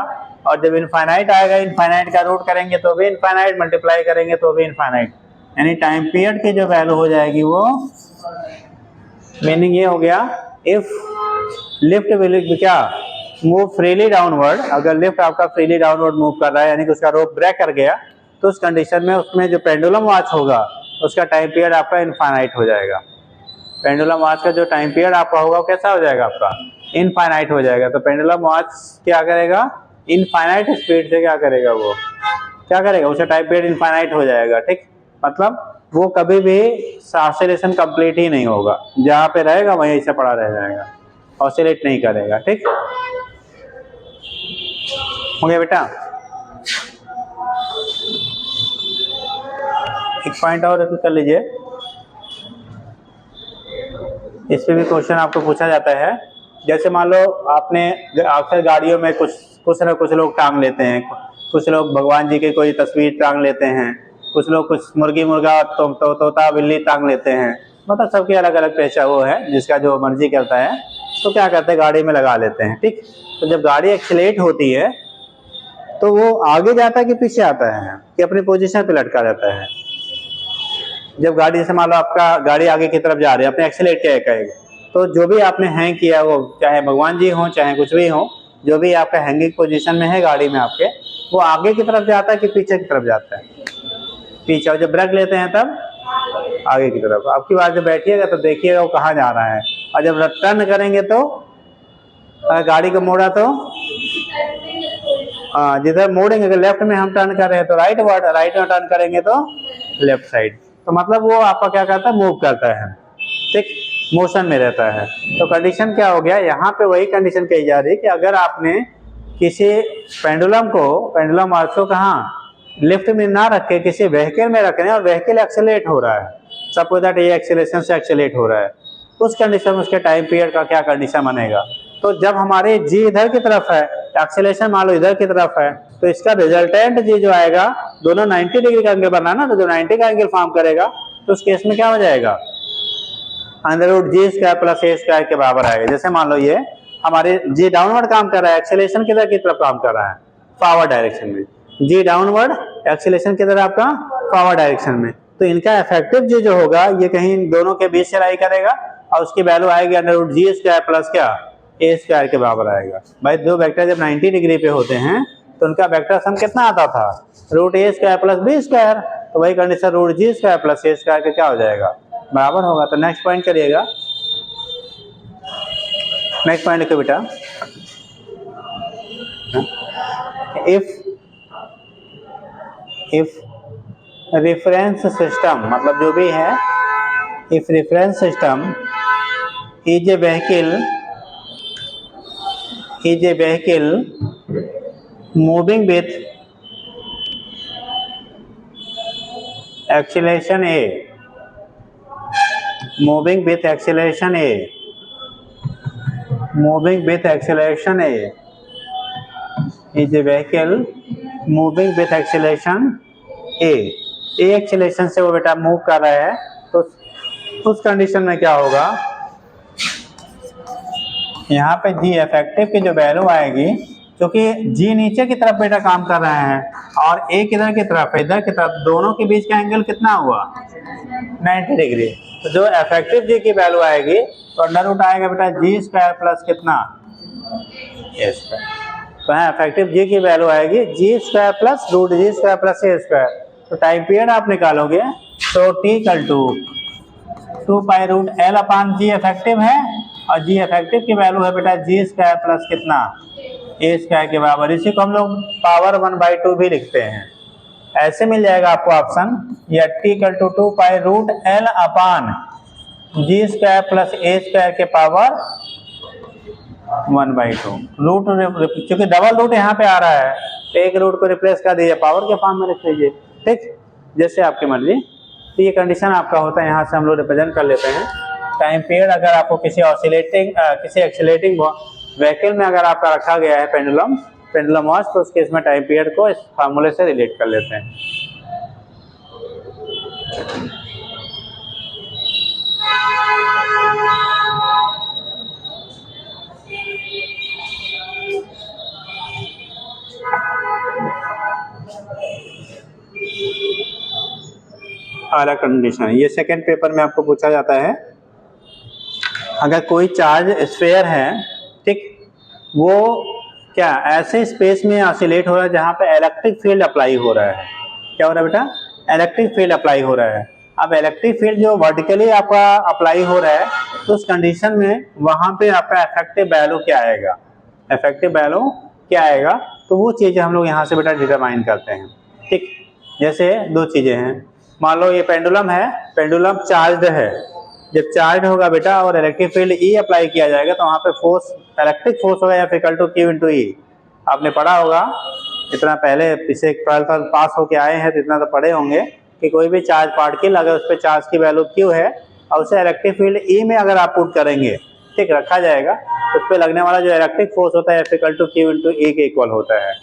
और जब इनफाइनाइट आएगा इनफाइनाइट का रूट करेंगे तो भी इनफाइनाइट, मल्टीप्लाई करेंगे तो भी इनफाइनाइट, यानी टाइम पीरियड की जो वैल्यू हो जाएगी वो, मीनिंग ये हो गया इफ लिफ्ट विल क्या मूव फ्रीली डाउनवर्ड, अगर लिफ्ट आपका फ्रीली डाउनवर्ड मूव कर रहा है यानी कि उसका रोप ब्रेक कर गया, तो उस कंडीशन में उसमें जो पेंडुलम वॉच होगा उसका टाइम पीरियड आपका इनफाइनाइट हो जाएगा। पेंडुलम वॉच का जो टाइम पीरियड आपका होगा वो कैसा हो जाएगा, आपका इनफाइनाइट हो जाएगा। तो पेंडुलम वॉच क्या करेगा, इनफाइनाइट स्पीड से क्या करेगा, वो क्या करेगा, उसका टाइम पीरियड इनफाइनाइट हो जाएगा, ठीक। मतलब वो कभी भी ऑसिलेशन कंप्लीट ही नहीं होगा, जहाँ पे रहेगा वहीं से पड़ा रह जाएगा, ऑसिलेट नहीं करेगा, ठीक हो गया बेटा। एक पॉइंट और कर लीजिए, इस पे भी क्वेश्चन आपको पूछा जाता है। जैसे मान लो आपने अक्सर गाड़ियों में कुछ ना कुछ लोग टांग लेते हैं, कुछ लोग भगवान जी की कोई तस्वीर टांग लेते हैं, कुछ लोग कुछ मुर्गी मुर्गा तोता बिल्ली टांग लेते हैं, मतलब सबके अलग अलग पेशा वो है, जिसका जो मर्जी करता है तो क्या करते हैं गाड़ी में लगा लेते हैं। ठीक, तो जब गाड़ी एक्सीलेट होती है तो वो आगे जाता है कि पीछे आता है कि अपनी पोजीशन पे लटका रहता है। जब गाड़ी जैसे मान लो आपका गाड़ी आगे की तरफ जा रही है, आपने एक्सीलेट किया कहेगा, तो जो भी आपने हैंग किया वो चाहे भगवान जी हो चाहे कुछ भी हो, जो भी आपका हैंगिंग पोजीशन में है गाड़ी में आपके, वो आगे की तरफ जाता है कि पीछे की तरफ जाता है? पीछे। और जब ब्रेक लेते हैं तब आगे की तरफ। अब की बार जब बैठिएगा तो देखिएगा वो कहाँ जा रहा है, और जब टर्न करेंगे तो गाड़ी को मोड़ा तो जिधर मोड़ेंगे, अगर लेफ्ट में हम टर्न कर रहे हैं तो राइट में टर्न करेंगे तो लेफ्ट साइड। तो मतलब वो आपका क्या करता है, मूव करता है, ठीक, मोशन में रहता है। तो कंडीशन क्या हो गया, यहाँ पे वही कंडीशन कही जा रही है कि अगर आपने किसी पेंडुलम आर्च को कहाँ लिफ्ट में ना रख के किसी व्हीकल में रख रहे हैं और व्हीकल एक्सेलरेट हो रहा है, सपोज दैट ये एक्सेलरेशन से एक्सेलरेट हो रहा है, उस कंडीशन में उसके टाइम पीरियड का क्या कंडीशन बनेगा। तो जब हमारे जी इधर की तरफ है, एक्सेलरेशन मान लो इधर की तरफ है, तो इसका रिजल्टेंट जी जो आएगा, दोनों 90 डिग्री का एंगल बना ना, तो जो 90 का एंगल फॉर्म करेगा तो उस केस में क्या हो जाएगा, √g² + a² के बराबर आएगा। जैसे मान लो ये हमारे जी डाउनवर्ड काम कर रहा है, एक्सेलरेशन किधर की तरफ काम कर रहा है, फॉरवर्ड डायरेक्शन में, जी डाउनवर्ड, एक्सेलरेशन किधर आपका फॉरवर्ड डायरेक्शन में, तो इनका इफेक्टिव जी जो होगा ये कहीं दोनों के बीच से लाई करेगा और उसकी वैल्यू आएगी √g² + क्या, a² के बराबर आएगा। भाई दो वेक्टर जब 90 डिग्री पे होते हैं तो उनका वेक्टर सम कितना आता था, √a² + b², तो वही कंडीशन √g² + a² के क्या हो जाएगा, बराबर होगा। तो नेक्स्ट पॉइंट करिएगा, नेक्स्ट पॉइंट लिखो बेटा, इफ रेफरेंस सिस्टम, मतलब जो भी है, if reference system is a vehicle moving with acceleration a, moving with acceleration a is a vehicle moving with acceleration a acceleration से वो बेटा मूव कर रहा है, तो उस कंडीशन में क्या होगा, यहाँ पे जी इफेक्टिव की जो वैल्यू आएगी, क्योंकि जी नीचे की तरफ बेटा काम कर रहे हैं और ए किधर की तरफ है, इधर की तरफ, दोनों के बीच का एंगल कितना हुआ, 90 डिग्री। तो जो इफेक्टिव जी की वैल्यू आएगी तो अंडर रूट आएगा बेटा g² + कितना, a²। तो यहाँ इफेक्टिव जी की वैल्यू आएगी g² + √g² + a²। तो टाइम पीरियड आप निकालोगे तो t = 2π√L/g इफेक्टिव है, और जी इफेक्टिव की वैल्यू है बेटा g² + कितना, a² के बराबर। इसी को हम लोग पावर 1/2 भी लिखते हैं, ऐसे मिल जाएगा आपको ऑप्शन, या t = 2π√L/g² + a² के पावर 1/2। रूट क्योंकि डबल रूट यहाँ पे आ रहा है तो एक रूट को रिप्लेस कर दीजिए, पावर के फॉर्म में लिख लीजिए, ठीक, जैसे आपकी मर्जी। तो ये कंडीशन आपका होता है, यहाँ से हम लोग रिप्रेजेंट कर लेते हैं टाइम पीरियड। अगर आपको किसी एक्सीलरेटिंग व्हीकल में अगर आपका रखा गया है पेंडुलम वॉच, तो उस केस में टाइम पीरियड को इस फार्मूले से रिलेट कर लेते हैं। अगला कंडीशन, ये सेकंड पेपर में आपको पूछा जाता है, अगर कोई चार्ज स्फीयर है, ठीक, वो क्या ऐसे स्पेस में ऑसिलेट हो रहा है जहाँ पे इलेक्ट्रिक फील्ड अप्लाई हो रहा है, क्या हो रहा है बेटा, इलेक्ट्रिक फील्ड अप्लाई हो रहा है। अब इलेक्ट्रिक फील्ड जो वर्टिकली आपका अप्लाई हो रहा है, तो उस कंडीशन में वहाँ पे आपका इफेक्टिव वैल्यू क्या आएगा, तो वो चीज़ें हम लोग यहाँ से बेटा डिटरमाइन करते हैं, ठीक। जैसे दो चीज़ें हैं, मान लो ये पेंडुलम है, पेंडुलम चार्ज है, जब चार्ज होगा बेटा और इलेक्ट्रिक फील्ड E अप्लाई किया जाएगा तो वहाँ पे फोर्स, इलेक्ट्रिक फोर्स होगा या इक्वल टू Q × E। आपने पढ़ा होगा, इतना पहले इसे 12th पास होके आए हैं तो इतना तो पढ़े होंगे कि कोई भी चार्ज पार्टिकल अगर उस पर चार्ज की वैल्यू Q है और उसे इलेक्ट्रिक फील्ड ई में अगर आप पुट करेंगे, ठीक, रखा जाएगा, तो उस पर लगने वाला जो इलेक्ट्रिक फोर्स होता है F = Q × E के इक्वल होता है।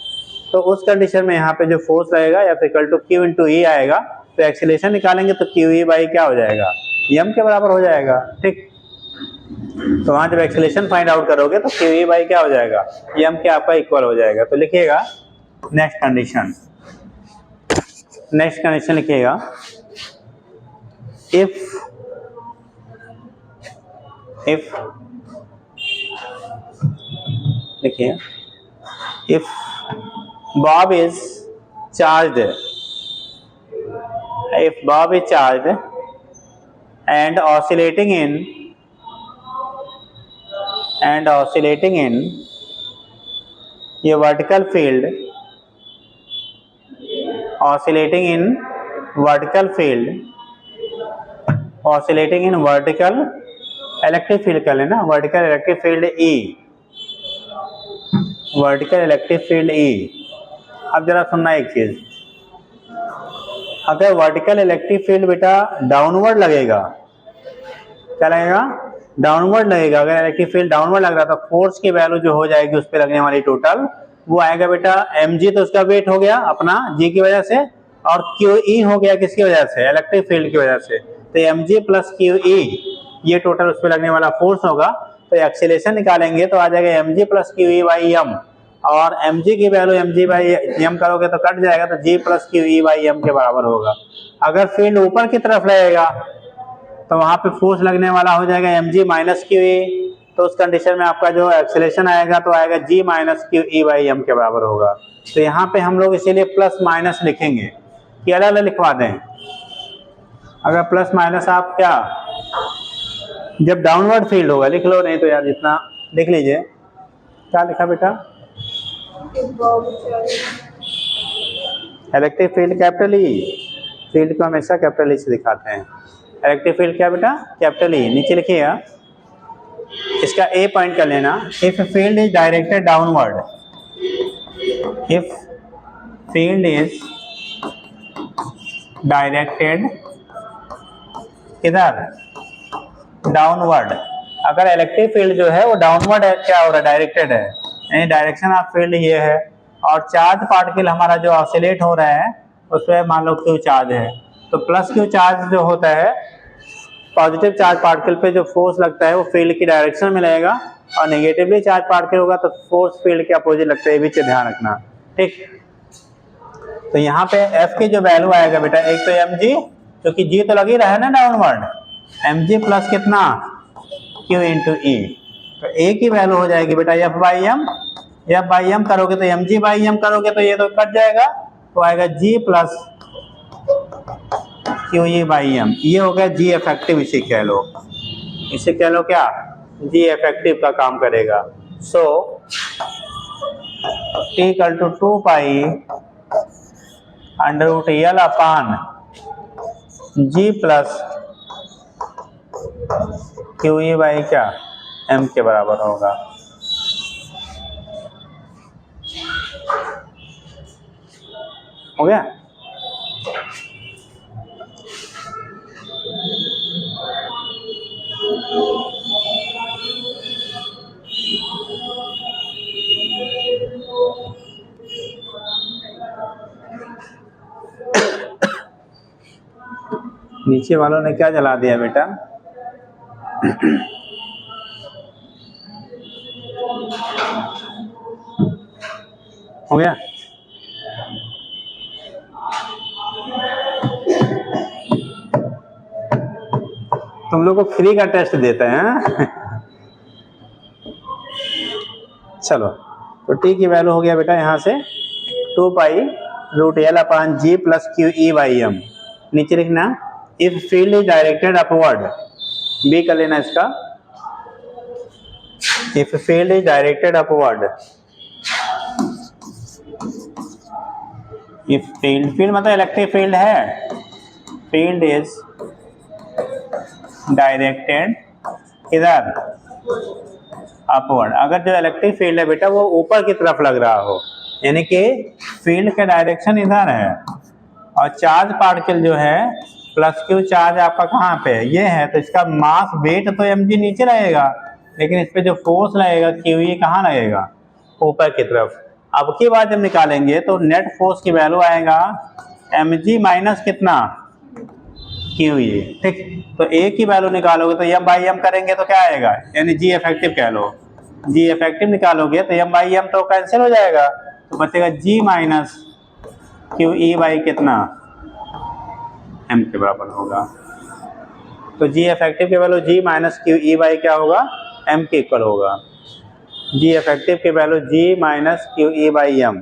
तो उस कंडीशन में यहाँ पे जो फोर्स रहेगा F = Q × E आएगा, तो एक्सीलरेशन निकालेंगे तो QE क्या हो जाएगा, m के बराबर हो जाएगा, ठीक। तो वहाँ जब एक्सीलरेशन फाइंड आउट करोगे तो QE क्या हो जाएगा, m के आपका इक्वल हो जाएगा। तो लिखिएगा नेक्स्ट कंडीशन लिखिएगा, if Bob is charged and oscillating in a vertical field, electric field कर लेना, वर्टिकल इलेक्ट्रिक फील्ड E। अब जरा सुनना एक चीज, अगर वर्टिकल इलेक्ट्रिक फील्ड बेटा डाउनवर्ड लगेगा, क्या लगेगा, डाउनवर्ड लगेगा। अगर इलेक्ट्रिक फील्ड डाउनवर्ड लग रहा तो फोर्स की वैल्यू जो हो जाएगी उस पर लगने वाली टोटल, वो आएगा बेटा mg, तो उसका वेट हो गया अपना g की वजह से, और QE हो गया किसकी वजह से, इलेक्ट्रिक फील्ड की वजह से। तो mg + QE ये टोटल उस पर लगने वाला फोर्स होगा। तो एक्सीलरेशन निकालेंगे तो आ जाएगा mg + QE/m, और mg की वैल्यू mg/m करोगे तो कट जाएगा, तो g + QE/m के बराबर होगा। अगर फील्ड ऊपर की तरफ लगेगा तो वहां पे फोर्स लगने वाला हो जाएगा mg - QE, तो उस कंडीशन में आपका जो एक्सीलरेशन आएगा तो आएगा g - QE/m के बराबर होगा। तो यहाँ पे हम लोग इसीलिए प्लस माइनस लिखेंगे कि अलग अलग लिखवा दें। अगर प्लस माइनस आप क्या, जब डाउनवर्ड फील्ड होगा लिख लो, नहीं तो यार जितना लिख लीजिए। क्या लिखा बेटा, electric field capital E, field को हमेशा कैपिटल E से दिखाते हैं। इलेक्ट्रिक फील्ड क्या बेटा, कैपिटल E। नीचे लिखिएगा, इसका A पॉइंट कर लेना, if field is directed downward, if field is directed किधर, डाउनवर्ड। अगर इलेक्ट्रिक फील्ड जो है वो डाउनवर्ड है, क्या हो रहा है, डायरेक्टेड है, यानी डायरेक्शन ऑफ फील्ड ये है, और चार्ज पार्टिकल हमारा जो ऑसिलेट हो रहा है उसमें मान लो Q चार्ज है, तो प्लस Q चार्ज जो होता है, पॉजिटिव चार्ज पार्टिकल पे जो फोर्स लगता है वो फील्ड की डायरेक्शन में लगेगा, और नेगेटिवली चार्ज पार्टिकल होगा तो फोर्स फील्ड के अपोजिट लगता है, ये भी ध्यान रखना, ठीक। तो यहाँ पे F की जो वैल्यू आएगा बेटा, एक तो mg, क्योंकि g तो लग ही रहा है ना डाउनवर्ड, mg प्लस कितना, Q × E। तो A की वैल्यू हो जाएगी बेटा F/m करोगे तो mg/m करोगे तो ये तो कट जाएगा, तो आएगा g + QE/m। ये हो गया g इफेक्टिव, इसे कह लो क्या, g इफेक्टिव का काम करेगा। सो T = 2π √L/g + QE/m के बराबर होगा। हो गया। नीचे वालों ने क्या जला दिया बेटा, हो गया। तुम लोग को फ्री का टेस्ट देते हैं। चलो, तो टी की वैल्यू हो गया बेटा यहाँ से 2π √L/g + QE/m। नीचे लिखना, if field is directed upward, b कर लेना इसका, if field is directed upward, if field मतलब इलेक्ट्रिक फील्ड है, फील्ड इज डायरेक्टेड इधर अपवर्ड। अगर जो इलेक्ट्रिक फील्ड है बेटा वो ऊपर की तरफ लग रहा हो, यानी कि फील्ड का डायरेक्शन इधर है और चार्ज पार्टिकल जो है प्लस क्यू चार्ज आपका कहाँ पे है, ये है, तो इसका मास वेट तो mg नीचे रहेगा, लेकिन इस पे जो फोर्स लगेगा QE कहाँ लगेगा, ऊपर की तरफ। अब की बार जब निकालेंगे तो नेट फोर्स की वैल्यू आएगा mg माइनस कितना, QE। ठीक, तो ए की वैल्यू निकालोगे तो m बाई एम करेंगे तो क्या आएगा, यानी जी इफेक्टिव कह लो, जी इफेक्टिव निकालोगे तो m बाई एम तो कैंसिल हो जाएगा, तो बचेगा g माइनस QE बाई कितना, m के बराबर होगा। तो जी इफेक्टिव की value g minus QE by क्या होगा, m के इक्वल होगा। जी इफेक्टिव की value g minus QE by m।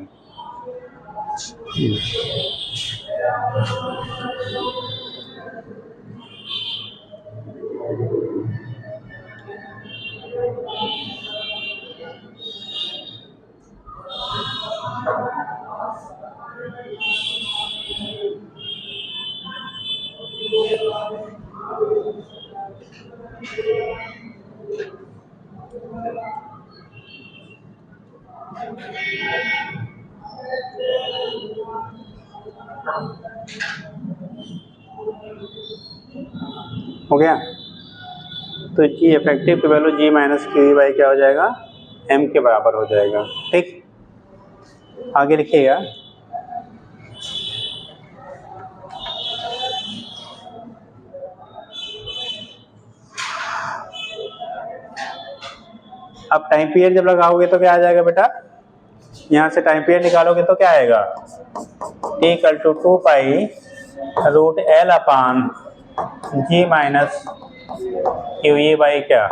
हो गया, तो जी इफेक्टिव की value g minus QE by क्या हो जाएगा, m के बराबर हो जाएगा। ठीक, आगे लिखिएगा, अब टाइम पीरियड जब लगाओगे तो क्या आ जाएगा बेटा, यहाँ से टाइम पीरियड निकालोगे तो क्या आएगा, equal to 2 pi root L upon g minus QE by क्या,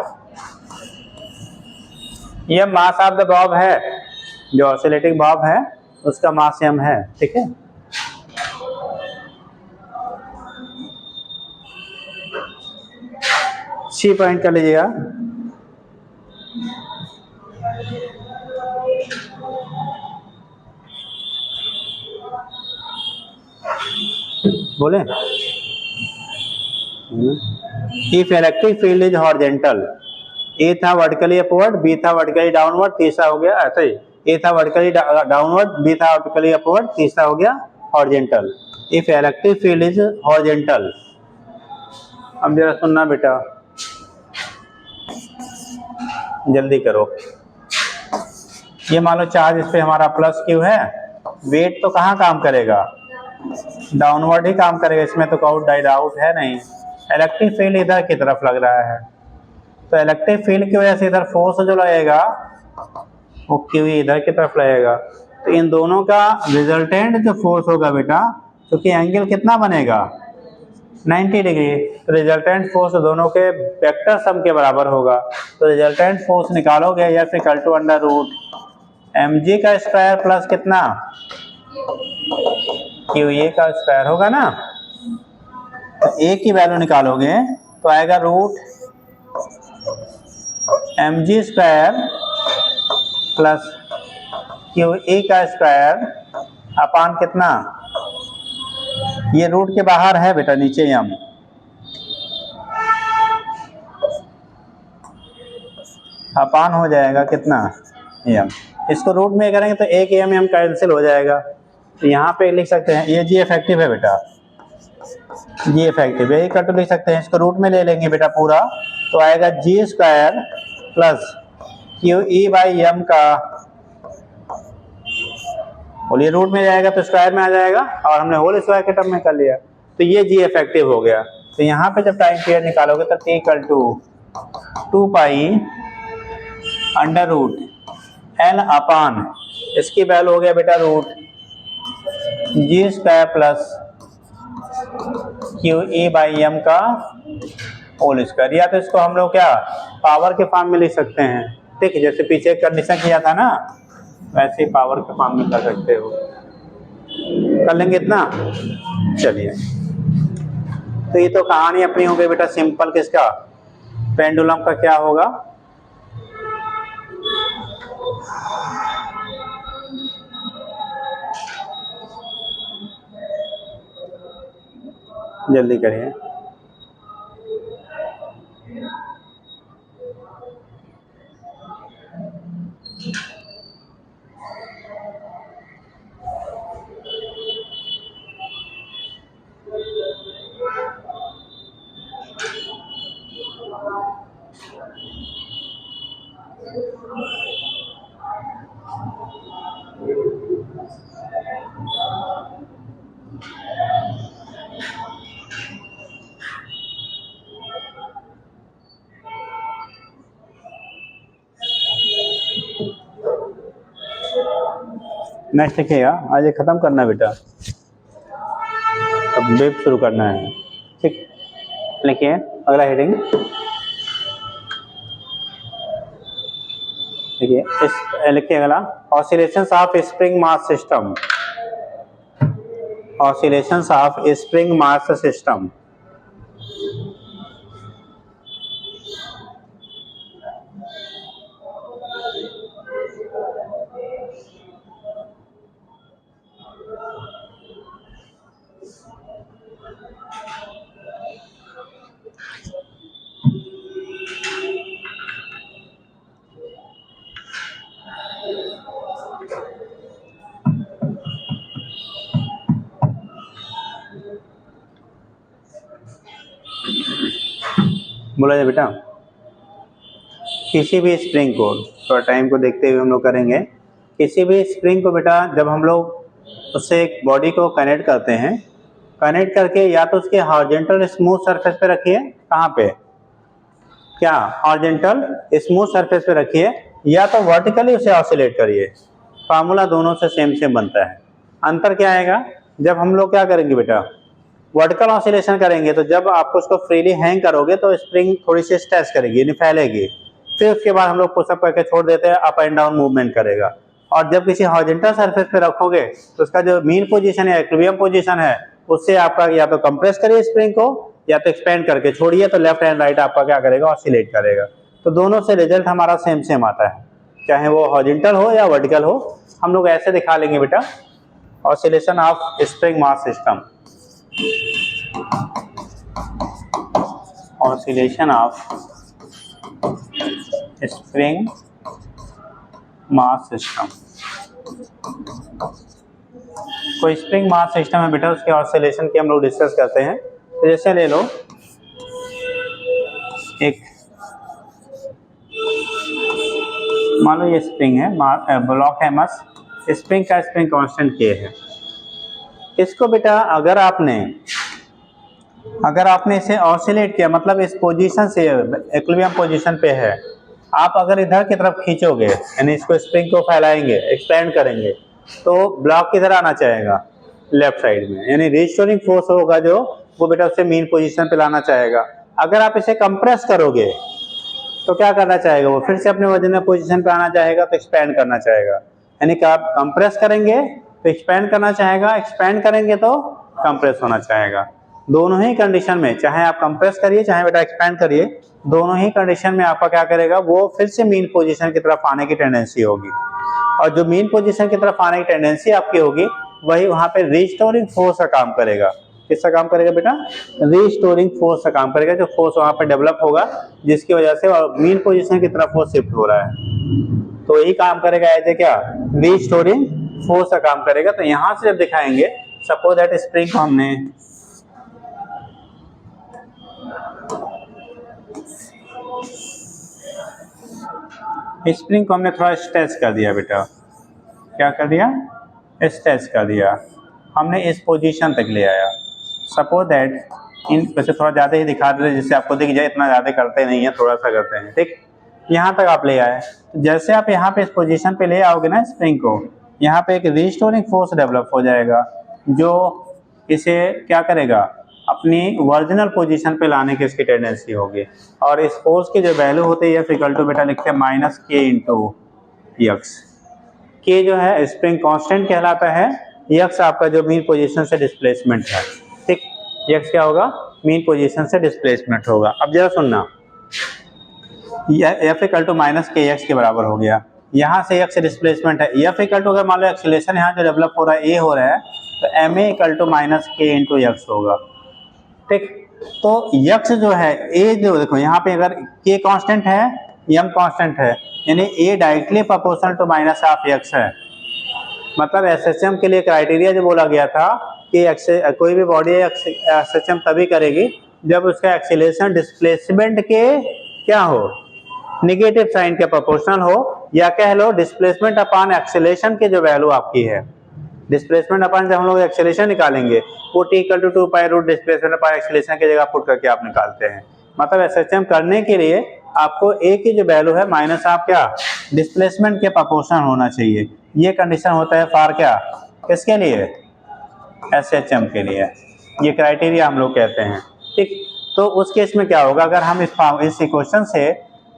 ये मास ऑफ द बॉब है, जो ऑसिलेटिंग बॉब है उसका मास m है। ठीक है, सी पॉइंट कर लीजिएगा। बोले, if electric field is horizontal, A था वर्टिकली अपवर्ड, बी था वर्टिकली डाउनवर्ड, तीसरा हो गया ऐसे ही, ए था वर्टिकली डाउनवर्ड, बी था वर्टिकली अपवर्ड, तीसरा हो गया horizontal. If electric field is horizontal, अब जरा सुनना बेटा, जल्दी करो। ये मान लो चार्ज इस पे हमारा प्लस क्यू है, वेट तो कहाँ काम करेगा, डाउनवर्ड ही काम करेगा, इसमें तो कोई डाउट है नहीं। इलेक्ट्रिक फील्ड इधर की तरफ लग रहा है, तो इलेक्ट्रिक फील्ड की वजह से इधर फोर्स जो लगेगा वो क्यू इधर की तरफ लगेगा, तो इन दोनों का रिजल्टेंट जो फोर्स होगा बेटा, क्योंकि एंगल कितना बनेगा 90 डिग्री, तो रिजल्टेंट फोर्स दोनों के वेक्टर सम के बराबर होगा, तो रिजल्टेंट फोर्स निकालोगे या फिर equal to under root mg का स्क्वायर प्लस कितना QE का स्क्वायर होगा ना, तो a की वैल्यू निकालोगे तो आएगा root mg square plus QE का स्क्वायर अपान कितना, ये रूट के बाहर है बेटा, नीचे m, अपान हो जाएगा कितना m, इसको रूट में करेंगे तो एक m कैंसिल हो जाएगा, तो यहाँ पे लिख सकते हैं ये जी इफेक्टिव है बेटा, जी इफेक्टिव यही कट लिख सकते हैं, इसको रूट में ले लेंगे बेटा पूरा, तो आएगा g square plus QE by m का, बोलिए रूट में जाएगा तो स्क्वायर में आ जाएगा, और हमने होल स्क्वायर के टर्म में कर लिया, तो ये जी इफेक्टिव हो गया। तो यहाँ पे जब टाइम पीरियड निकालोगे तो t equal to 2 pi under root L upon, इसकी वैल्यू हो गया बेटा root g square plus QE by m का होल स्क्वायर, या तो इसको हम लोग क्या पावर के फॉर्म में लिख सकते हैं। ठीक है, जैसे पीछे कंडीशन किया था ना, वैसे पावर के फॉर्म में कर सकते हो, कर लेंगे इतना। चलिए, तो ये तो कहानी अपनी हो गई बेटा सिंपल, किसका पेंडुलम का क्या होगा, जल्दी करिए। नेक्स्ट लिखिएगा, आज ये खत्म करना है बेटा, अब वेब शुरू करना है। ठीक, लिखिए अगला हेडिंग। देखिए इस लिखिए अगला, oscillations of spring mass system. Oscillations of spring mass system. बोला जाए बेटा, किसी भी स्प्रिंग को, थोड़ा टाइम को देखते हुए हम लोग करेंगे, किसी भी स्प्रिंग को बेटा जब हम लोग उससे एक बॉडी को कनेक्ट करते हैं, कनेक्ट करके या तो उसके हॉरिजॉन्टल स्मूथ सरफेस पे रखिए, कहाँ पे, क्या हॉरिजॉन्टल स्मूथ सरफेस पे रखिए, या तो वर्टिकली उसे ऑसिलेट करिए। फार्मूला दोनों से सेम बनता है। अंतर क्या आएगा, जब हम लोग क्या करेंगे बेटा, वर्टिकल ऑसिलेशन करेंगे तो जब आप उसको फ्रीली हैंग करोगे तो स्प्रिंग थोड़ी सी स्ट्रेच करेगी, यानी फैलेगी, फिर उसके बाद हम लोग पुशअप करके छोड़ देते हैं, अप एंड डाउन मूवमेंट करेगा। और जब किसी हॉरिजॉन्टल सरफेस पे रखोगे तो उसका जो मीन पोजीशन है, इक्विलिब्रियम पोजीशन है, उससे आपका या तो कंप्रेस करिए स्प्रिंग को या तो एक्सपेंड करके छोड़िए, तो लेफ्ट एंड राइट आपका क्या करेगा, ऑसिलेट करेगा। तो दोनों से रिजल्ट हमारा सेम आता है, चाहे वो हॉरिजॉन्टल हो या वर्टिकल हो। हम लोग ऐसे दिखा लेंगे बेटा, oscillation of spring mass system. Oscillation of spring mass system. कोई स्प्रिंग मास सिस्टम है बेटा, उसके ऑसिलेशन की हम लोग डिस्कस करते हैं। तो जैसे ले लो एक, मान लो ये स्प्रिंग है, ब्लॉक है मस, स्प्रिंग का स्प्रिंग कांस्टेंट के है। इसको बेटा अगर आपने इसे ऑसिलेट किया, मतलब इस पोजीशन से इक्विलिब्रियम पोजीशन पे है, आप अगर इधर की तरफ खींचोगे, यानी इसको स्प्रिंग को फैलाएंगे, एक्सपेंड करेंगे, तो ब्लॉक किधर आना चाहेगा, लेफ्ट साइड में, यानी रिस्टोरिंग फोर्स होगा जो वो बेटा उसे मीन पोजीशन पे लाना चाहेगा। अगर आप इसे कंप्रेस करोगे तो क्या करना चाहेगा, वो फिर से अपने ओरिजिनल पोजीशन पे आना चाहेगा, तो एक्सपेंड करना चाहेगा। यानी कि आप कंप्रेस करेंगे तो एक्सपेंड करना चाहेगा, एक्सपेंड करेंगे तो कंप्रेस होना चाहेगा। दोनों ही कंडीशन में, चाहे आप कंप्रेस करिए चाहे बेटा एक्सपेंड करिए, दोनों ही कंडीशन में आपका क्या करेगा, वो फिर से मीन पोजीशन की तरफ आने की टेंडेंसी होगी। और जो मीन पोजीशन की तरफ आने की टेंडेंसी आपकी होगी, वही वहां पे रिस्टोरिंग फोर्स का काम करेगा। किसका काम करेगा बेटा, रिस्टोरिंग फोर्स का काम करेगा, जो फोर्स वहां पे डेवलप होगा, जिसकी वजह से मीन पोजीशन की तरफ वो शिफ्ट हो रहा है। तो यही काम करेगा एज ए क्या, रिस्टोरिंग फोर्स का काम करेगा। तो यहां से जब दिखाएंगे, सपोज दैट स्प्रिंग को हमने थोड़ा स्ट्रेच कर दिया बेटा, क्या कर दिया, स्ट्रेच कर दिया, हमने इस पोजीशन तक ले आया। सपोज दैट वैसे थोड़ा ज़्यादा ही दिखा देते जिससे आपको दिख जाए, इतना ज़्यादा करते नहीं है, थोड़ा सा करते हैं। ठीक, यहाँ तक आप ले आए, तो जैसे आप यहाँ पे इस पोजीशन पे ले आओगे ना स्प्रिंग को, यहाँ पे एक रिस्टोरिंग फोर्स डेवलप हो जाएगा, जो इसे क्या करेगा, अपनी ओरिजिनल पोजीशन पे लाने की इसकी टेंडेंसी होगी। और इस फोर्स की जो वैल्यू होती है, इक्वल टू बेटा लिखते हैं माइनस के इंटू यक्स। के जो है स्प्रिंग कांस्टेंट कहलाता है, यक्स आपका जो मीन पोजीशन से डिस्प्लेसमेंट है। ठीक, यक्स क्या होगा, मीन पोजीशन से डिस्प्लेसमेंट होगा। अब जरा सुनना, एफ इक्वल टू माइनस के एक्स के बराबर हो गया, यहाँ से एक्स डिस्प्लेसमेंट है। एफ इक्वल टू अगर मान लो एक्सीलरेशन यहाँ जो डेवलप हो रहा है ए हो रहा है, तो m a equal to minus k into x होगा। ठीक, तो यक्स जो है, ए जो देखो यहाँ पे अगर के कांस्टेंट है, एम कांस्टेंट है, यानी a directly proportional to minus of x है। मतलब एसएचएम के लिए क्राइटेरिया जो बोला गया था कि कोई भी बॉडी एसएचएम तभी करेगी जब उसका एक्सीलरेशन डिस्प्लेसमेंट के क्या हो, निगेटिव साइन के प्रोपोर्शनल हो, या कह लो डिस्प्लेसमेंट अपॉन एक्सेलरेशन की जो वैल्यू आपकी है, डिस्प्लेसमेंट अपॉन जब हम लोग एक्सेलरेशन निकालेंगे वो t equal to 2 pi root displacement upon acceleration की जगह पुट करके आप निकालते हैं। मतलब एसएचएम करने के लिए आपको a की जो वैल्यू है माइनस आप क्या डिस्प्लेसमेंट के प्रोपोर्शनल होना चाहिए। ये कंडीशन होता है फॉर क्या, किसके लिए, एसएचएम के लिए। ये क्राइटेरिया हम लोग कहते हैं, ठीक। तो उस केस में क्या होगा, अगर हम इस इक्वेशन से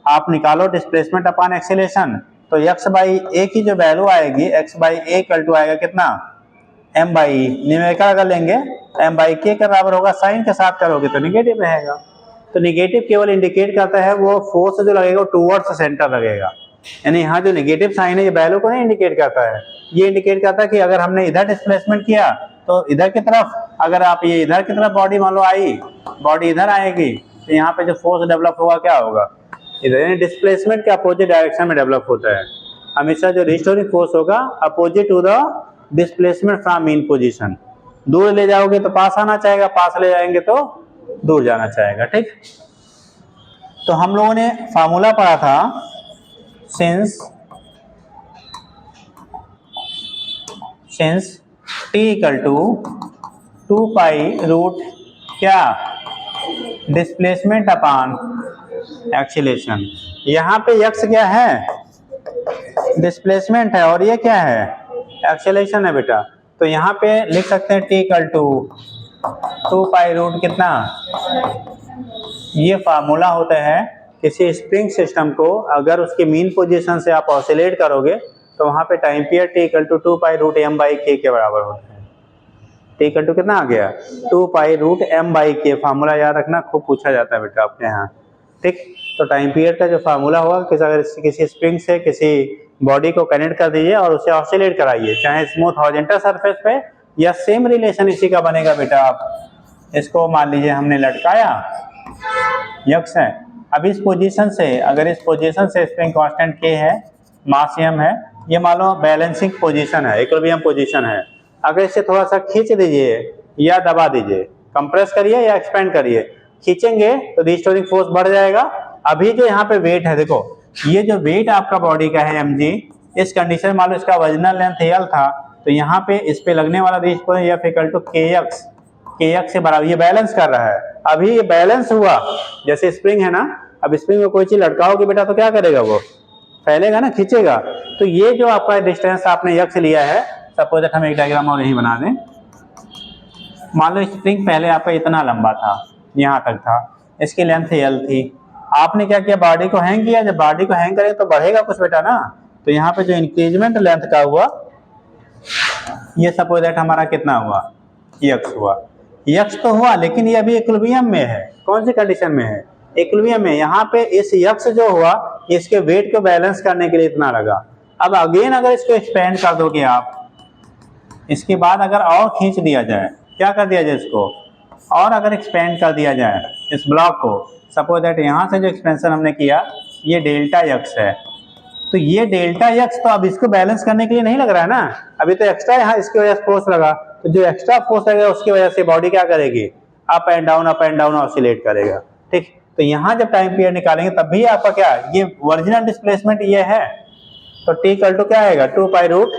आप निकालो डिस्प्लेसमेंट अपॉन एक्सेलरेशन, तो x बाई ए की जो वैल्यू आएगी x by a equal to आएगा कितना, m बाई ई। न्यूमेरिकल अगर लेंगे m बाई के के बराबर होगा, साइन के साथ करोगे तो निगेटिव रहेगा। तो निगेटिव केवल इंडिकेट करता है वो फोर्स जो लगेगा वो टूवर्ड्स सेंटर लगेगा, यानी यहाँ जो निगेटिव साइन है ये वैल्यू को नहीं इंडिकेट करता है, ये इंडिकेट करता है कि अगर हमने इधर डिस्प्लेसमेंट किया तो इधर की तरफ, अगर आप ये इधर की तरफ बॉडी मान लो आई, बॉडी इधर आएगी तो यहाँ पे जो फोर्स डेवलप होगा क्या होगा, इधर, यानी डिस्प्लेसमेंट के अपोजिट डायरेक्शन में डेवलप होता है। हमेशा जो रिस्टोरिंग फोर्स होगा opposite to the displacement from mean position, दूर ले जाओगे तो पास आना चाहेगा, पास ले जाएंगे तो दूर जाना चाहेगा, ठीक। तो हम लोगों ने फार्मूला पढ़ा था, since t equal to 2 pi root क्या डिस्प्लेसमेंट अपॉन एक्सीलरेशन। यहाँ पे x क्या है, डिस्प्लेसमेंट है, और ये क्या है, एक्सीलरेशन है बेटा। तो यहाँ पे लिख सकते हैं t equal to 2 pi root कितना, ये फार्मूला होता है किसी स्प्रिंग सिस्टम को अगर उसकी मीन पोजीशन से आप ऑसिलेट करोगे तो वहाँ पे time period t equal to 2 pi root m by k के बराबर होता है। t इक्वल टू कितना आ गया, 2 pi root m by k। Formula याद रखना, खूब पूछा जाता है बेटा आपके यहाँ, ठीक। तो टाइम पीरियड का जो फार्मूला होगा अगर किसी स्प्रिंग से किसी बॉडी को कनेक्ट कर दीजिए और उसे ऑसिलेट कराइए, चाहे स्मूथ हॉरिजॉन्टल सरफेस पे या सेम रिलेशन इसी का बनेगा बेटा। आप इसको मान लीजिए हमने लटकाया, यक्स है, अब इस पोजीशन से, अगर इस पोजीशन से स्प्रिंग कांस्टेंट k है, मास m है, ये मान लो बैलेंसिंग पोजीशन है, इक्विलिब्रियम पोजीशन है। अगर इसे थोड़ा सा खींच दीजिए या दबा दीजिए, कंप्रेस करिए या एक्सपेंड करिए, खींचेंगे तो रिस्टोरिंग फोर्स बढ़ जाएगा। अभी जो यहाँ पे वेट है, देखो ये जो वेट आपका बॉडी का है mg, इस कंडीशन में मान लो इसका ओरिजिनल लेंथ l था, तो यहाँ पे इस पे लगने वाला restoring F equal to kx से बराबर, ये बैलेंस कर रहा है। अभी ये बैलेंस हुआ, जैसे स्प्रिंग है ना, अब स्प्रिंग में कोई चीज लटकाओगे बेटा तो क्या करेगा, वो फैलेगा ना, खींचेगा। तो ये जो आपका डिस्टेंस आपने यक्स लिया है, सपोज हम एक डायग्राम और यही बना दें। मान लो स्प्रिंग पहले आपका इतना लंबा था, यहाँ तक था, इसकी लेंथ l थी। आपने क्या किया, बॉडी को हैंग किया। जब बॉडी को हैंग करें तो बढ़ेगा कुछ बेटा ना, तो यहाँ पे जो इंक्रीजमेंट लेंथ का हुआ, ये सपोज दैट हमारा कितना हुआ, यक्स हुआ। यक्स तो हुआ, लेकिन ये अभी इक्विलिब्रियम में है। कौन सी कंडीशन में है, इक्विलिब्रियम में। यहाँ पे इस यक्स जो हुआ, इसके वेट को बैलेंस करने के लिए इतना लगा। अब अगेन अगर इसको एक्सपेंड कर दोगे आप, इसके बाद अगर और खींच दिया जाए, क्या कर दिया जाए इसको, और अगर एक्सपेंड कर दिया जाए इस ब्लॉक को, सपोज दैट यहाँ से जो एक्सपेंशन हमने किया ये डेल्टा यक्स है, तो ये डेल्टा यक्स तो अब इसको बैलेंस करने के लिए नहीं लग रहा है ना, अभी तो एक्स्ट्रा यहाँ इसकी वजह से फोर्स लगा। तो जो एक्स्ट्रा फोर्स लगेगा उसकी वजह से बॉडी क्या करेगी, अप एंड डाउन ऑसिलेट करेगा, ठीक। तो यहाँ जब टाइम पीरियड निकालेंगे तब भी आपका क्या, ये ओरिजिनल डिस्प्लेसमेंट ये है, तो t इक्वल टू क्या आएगा, 2 pi root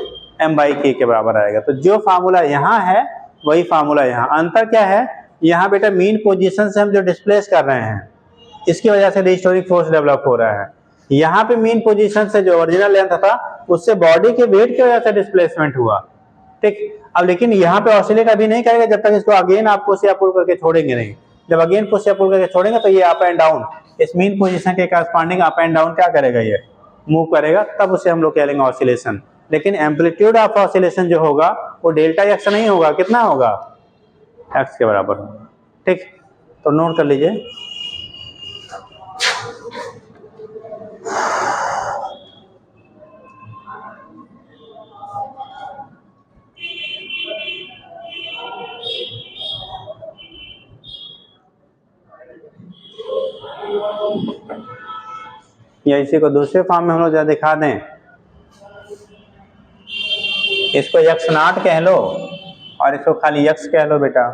m by k के बराबर आएगा। तो जो फार्मूला यहाँ है वही फार्मूला यहाँ। अंतर क्या है, यहाँ बेटा मीन पोजीशन से हम जो डिस्प्लेस कर रहे हैं इसकी वजह से रिस्टोरिंग फोर्स डेवलप हो रहा है। यहाँ पे मीन पोजीशन से जो ओरिजिनल लेंथ था उससे बॉडी के वेट की वजह से डिस्प्लेसमेंट हुआ, ठीक। अब लेकिन यहाँ पे ऑसिलेट अभी नहीं करेगा जब तक इसको अगेन आप पुश या पुल करके छोड़ेंगे नहीं। जब अगेन पुश या पुल करके छोड़ेंगे तो ये अप एंड डाउन, इस मीन पोजीशन के करस्पॉन्डिंग अप एंड डाउन क्या करेगा, ये मूव करेगा, तब उसे हम लोग कह लेंगे ऑसिलेशन। लेकिन एम्पलीट्यूड ऑफ ऑसिलेशन जो होगा वो डेल्टा एक्स नहीं होगा, कितना होगा, एक्स के बराबर होगा, ठीक। तो नोट कर लीजिए। या इसी को दूसरे फॉर्म में हम लोग जरा दिखा दें, इसको यक्स नॉट कह लो और इसको खाली यक्स कह लो बेटा।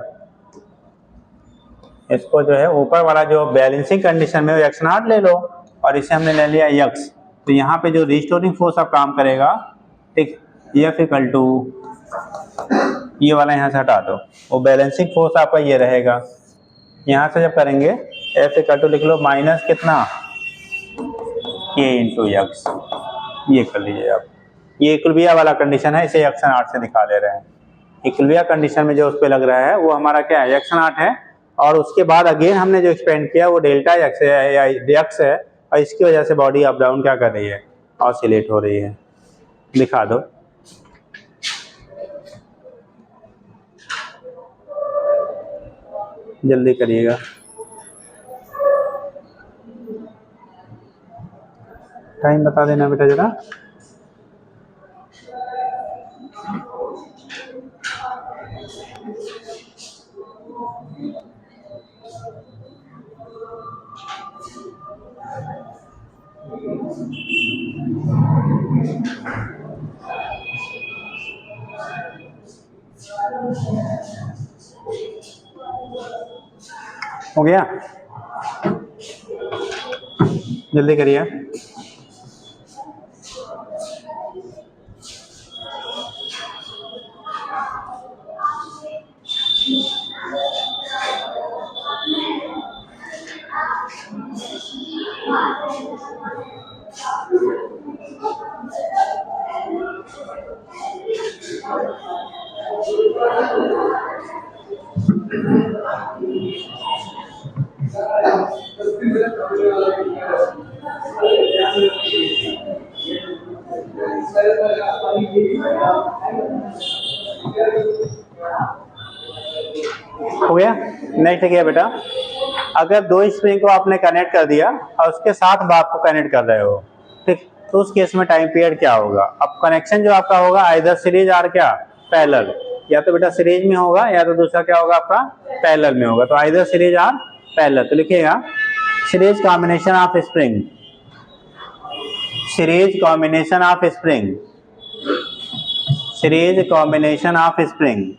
इसको जो है ऊपर वाला जो बैलेंसिंग कंडीशन में वो यक्स नॉट ले लो और इसे हमने ले लिया यक्स, तो यहाँ पे जो रिस्टोरिंग फोर्स अब काम करेगा, ठीक, F इक्वल टू ये वाला यहाँ से हटा दो, वो बैलेंसिंग फोर्स आपका ये रहेगा। यहाँ से जब करेंगे F इक्वल टू लिख लो माइनस कितना K इंटू यक्स, ये कर लीजिए आप। ये इक्विलिब्रिया वाला कंडीशन है, इसे एक्शन 8 से दिखा ले रहे हैं। इक्विलिब्रिया कंडीशन में जो उस पर लग रहा है वो हमारा क्या है, एक्शन 8 है, और उसके बाद अगेन हमने जो एक्सपेंड किया वो डेल्टा एक्स है या एक्स है, और इसकी वजह से बॉडी अप डाउन क्या कर रही है, ऑसिलेट हो रही है। दिखा दो। जल्दी करिएगा। टाइम बता देना बेटा जरा। हो गया, जल्दी करिए। हो गया। नेक्स्ट क्या बेटा, अगर दो स्प्रिंग को आपने कनेक्ट कर दिया और उसके साथ बार को कनेक्ट कर रहे हो, ठीक, तो उस केस में टाइम पीरियड क्या होगा। अब कनेक्शन जो आपका होगा आइदर सीरीज और क्या पैरेलल, या तो बेटा सीरीज में होगा या तो दूसरा क्या होगा आपका पैरेलल में होगा, तो आइदर सीरीज और पैरेलल। तो लिखिएगा series combination of spring, series combination of spring, series combination of spring.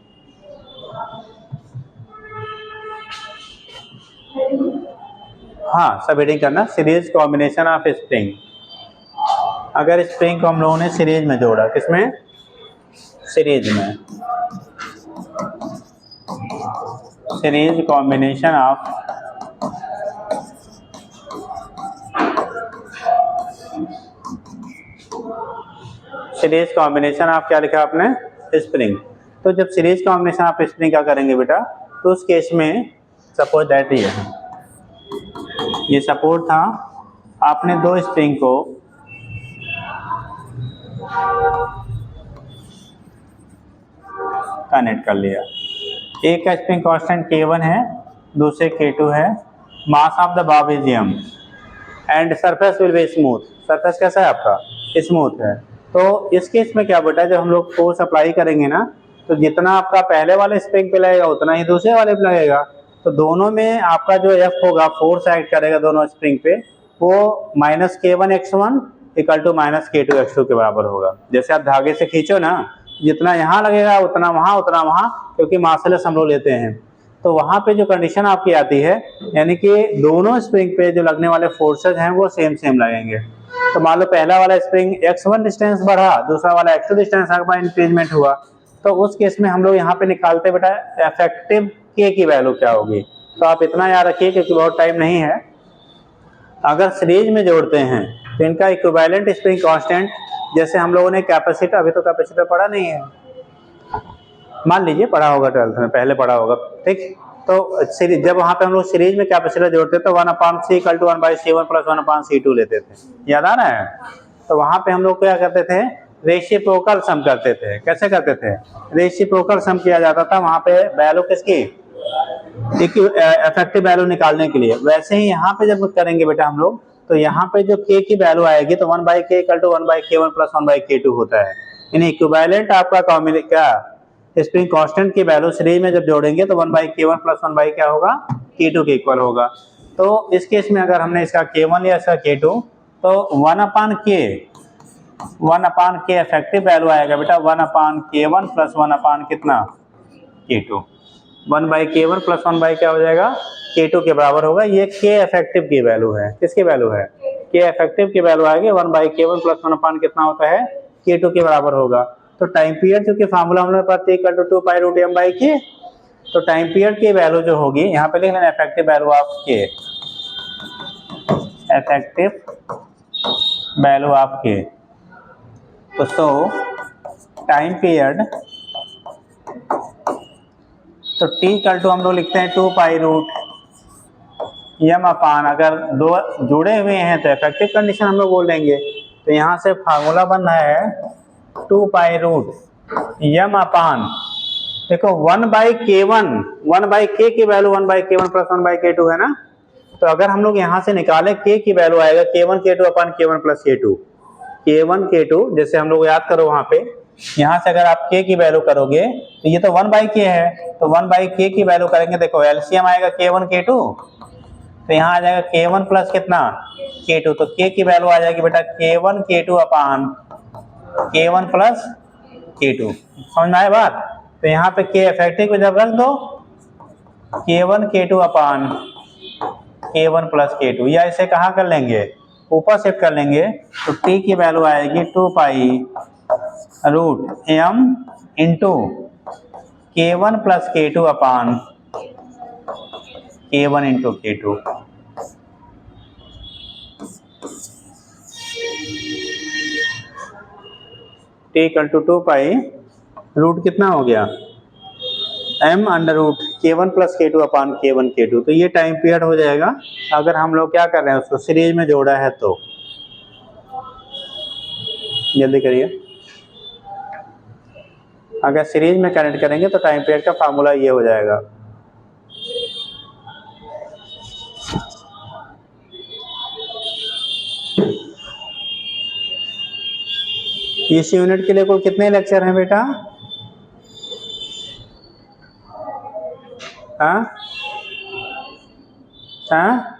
हाँ, सब हेडिंग करना, सीरीज कॉम्बिनेशन ऑफ स्प्रिंग। अगर स्प्रिंग को हम लोगों ने सीरीज में जोड़ा, किसमें, सीरीज में, series combination of series combination of क्या लिखा आपने, स्प्रिंग। तो जब सीरीज कॉम्बिनेशन ऑफ स्प्रिंग क्या करेंगे बेटा, तो उस केस में सपोज दैट ये सपोर्ट था, आपने दो स्प्रिंग को कनेक्ट कर लिया। एक का स्प्रिंग कांस्टेंट K1 है, दूसरे K2 है, mass of the Bob is m and surface will be smooth. Surface कैसा है आपका, स्मूथ है। तो इस केस में क्या बेटा, जब हम लोग फोर्स अप्लाई करेंगे ना, तो जितना आपका पहले वाले स्प्रिंग पे लगेगा उतना ही दूसरे वाले पे लगेगा। तो दोनों में आपका जो F होगा, फोर्स एक्ट करेगा दोनों स्प्रिंग पे, वो minus K1 x1 equal to minus K2 x2 के बराबर होगा। जैसे आप धागे से खींचो ना, जितना यहाँ लगेगा उतना वहाँ, क्योंकि मार्शलेस हम लोग लेते हैं। तो वहाँ पे जो कंडीशन आपकी आती है, यानी कि दोनों स्प्रिंग पे जो लगने वाले फोर्सेज हैं वो सेम लगेंगे। तो मान लो पहला वाला स्प्रिंग x1 डिस्टेंस बढ़ा, दूसरा वाला x2 डिस्टेंस आपका इंक्रीजमेंट हुआ, तो उस केस में हम लोग यहाँ पे निकालते बेटा इफेक्टिव K की वैल्यू क्या होगी। तो आप इतना याद रखिए क्योंकि बहुत टाइम नहीं है। अगर सीरीज में जोड़ते हैं तो इनका इक्विवेलेंट स्प्रिंग कांस्टेंट, जैसे हम लोगों ने कैपेसिटर, अभी तो कैपेसिटर पढ़ा नहीं है, मान लीजिए पढ़ा होगा 12th में, पहले पढ़ा होगा, ठीक। तो जब वहाँ पे हम लोग सीरीज में कैपेसिटर जोड़ते थे तो 1/C = 1/C1 + 1/C2 लेते थे, याद आ रहा है। तो वहाँ पे हम लोग क्या करते थे, रेसिप्रोकल सम करते थे। कैसे करते थे, रेसिप्रोकल सम किया जाता था वहाँ पे वैल्यू किसकी, इफेक्टिव वैल्यू निकालने के लिए। वैसे ही यहाँ पे जब करेंगे बेटा हम लोग, तो यहाँ पे जो K की वैल्यू आएगी तो 1/K = 1/K1 + 1/K2 होता है। यानी इक्विवेलेंट आपका क्या स्प्रिंग कांस्टेंट की वैल्यू सीरीज में जब जोड़ेंगे तो 1/K1 + 1/ क्या होगा, K2 के इक्वल होगा। तो इस केस में अगर हमने इसका K1 या इसका K2, तो 1/K इफेक्टिव वैल्यू आएगा बेटा 1/K1 + 1/ कितना, K2। 1/K1 + 1/ क्या हो जाएगा, K2 के बराबर होगा। ये K इफेक्टिव की वैल्यू है, किसकी वैल्यू है, के इफेक्टिव की वैल्यू आएगी 1/k1 + 1 कितना होता है k2 के बराबर होगा। तो टाइम पीरियड क्योंकि फार्मूला हमने पढ़ा T = 2π√m/k, तो टाइम पीरियड की वैल्यू जो होगी यहाँ पे लिख लेना effective value of k, effective value of k। तो टाइम पीरियड, तो T = हम लोग लिखते हैं 2π√m/, अगर दो जुड़े हुए हैं तो इफेक्टिव कंडीशन हम लोग बोल देंगे। तो यहाँ से फार्मूला बन रहा है 2π√m/, देखो 1/k1, 1/k की वैल्यू 1/k1 + 1/k2 है ना। तो अगर हम लोग यहाँ से निकाले k की वैल्यू आएगा k1 k2 / k1 + k2, k1 k2 जैसे हम लोग याद करो वहाँ पे, यहाँ से अगर आप k की वैल्यू करोगे तो ये तो 1/k है, तो 1/k की वैल्यू करेंगे, देखो एलसीएम आएगा k1 k2, तो यहाँ आ जाएगा k1 + कितना k2, तो k की वैल्यू आ जाएगी बेटा k1 k2 / k1 + k2। समझ में आया बात। तो यहाँ पे k इफेक्टिव को जब रख दो k1 k2 / k1 + k2, या इसे कहाँ कर लेंगे ऊपर शिफ्ट कर लेंगे, तो t की वैल्यू आएगी 2π√m * k1 + k2 / k1 * k2। t = 2π कितना हो गया m √ k1 + k2 / k1 k2। तो ये टाइम पीरियड हो जाएगा अगर हम लोग क्या कर रहे हैं उसको सीरीज में जोड़ा है तो। जल्दी करिए, अगर सीरीज में कनेक्ट करेंगे तो टाइम पीरियड का फार्मूला ये हो जाएगा। इस यूनिट के लिए कुल कितने लेक्चर हैं बेटा? हाँ हाँ,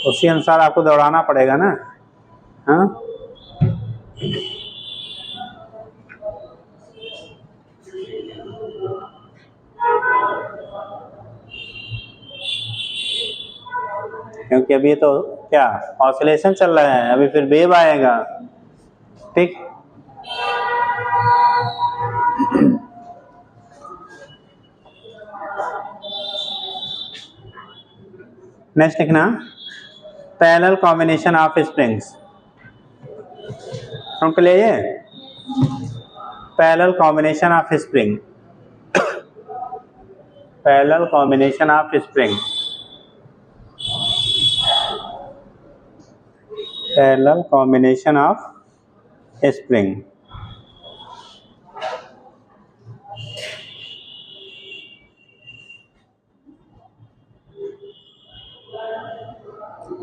उसी अनुसार आपको दौड़ाना पड़ेगा ना। हाँ, क्योंकि अभी तो क्या ऑसिलेशन चल रहा है, अभी फिर वेव आएगा। ठीक, नेक्स्ट लिखना पैरेलल कॉम्बिनेशन ऑफ स्प्रिंग्स। हमको ले parallel combination of spring, parallel combination of spring, parallel combination of spring.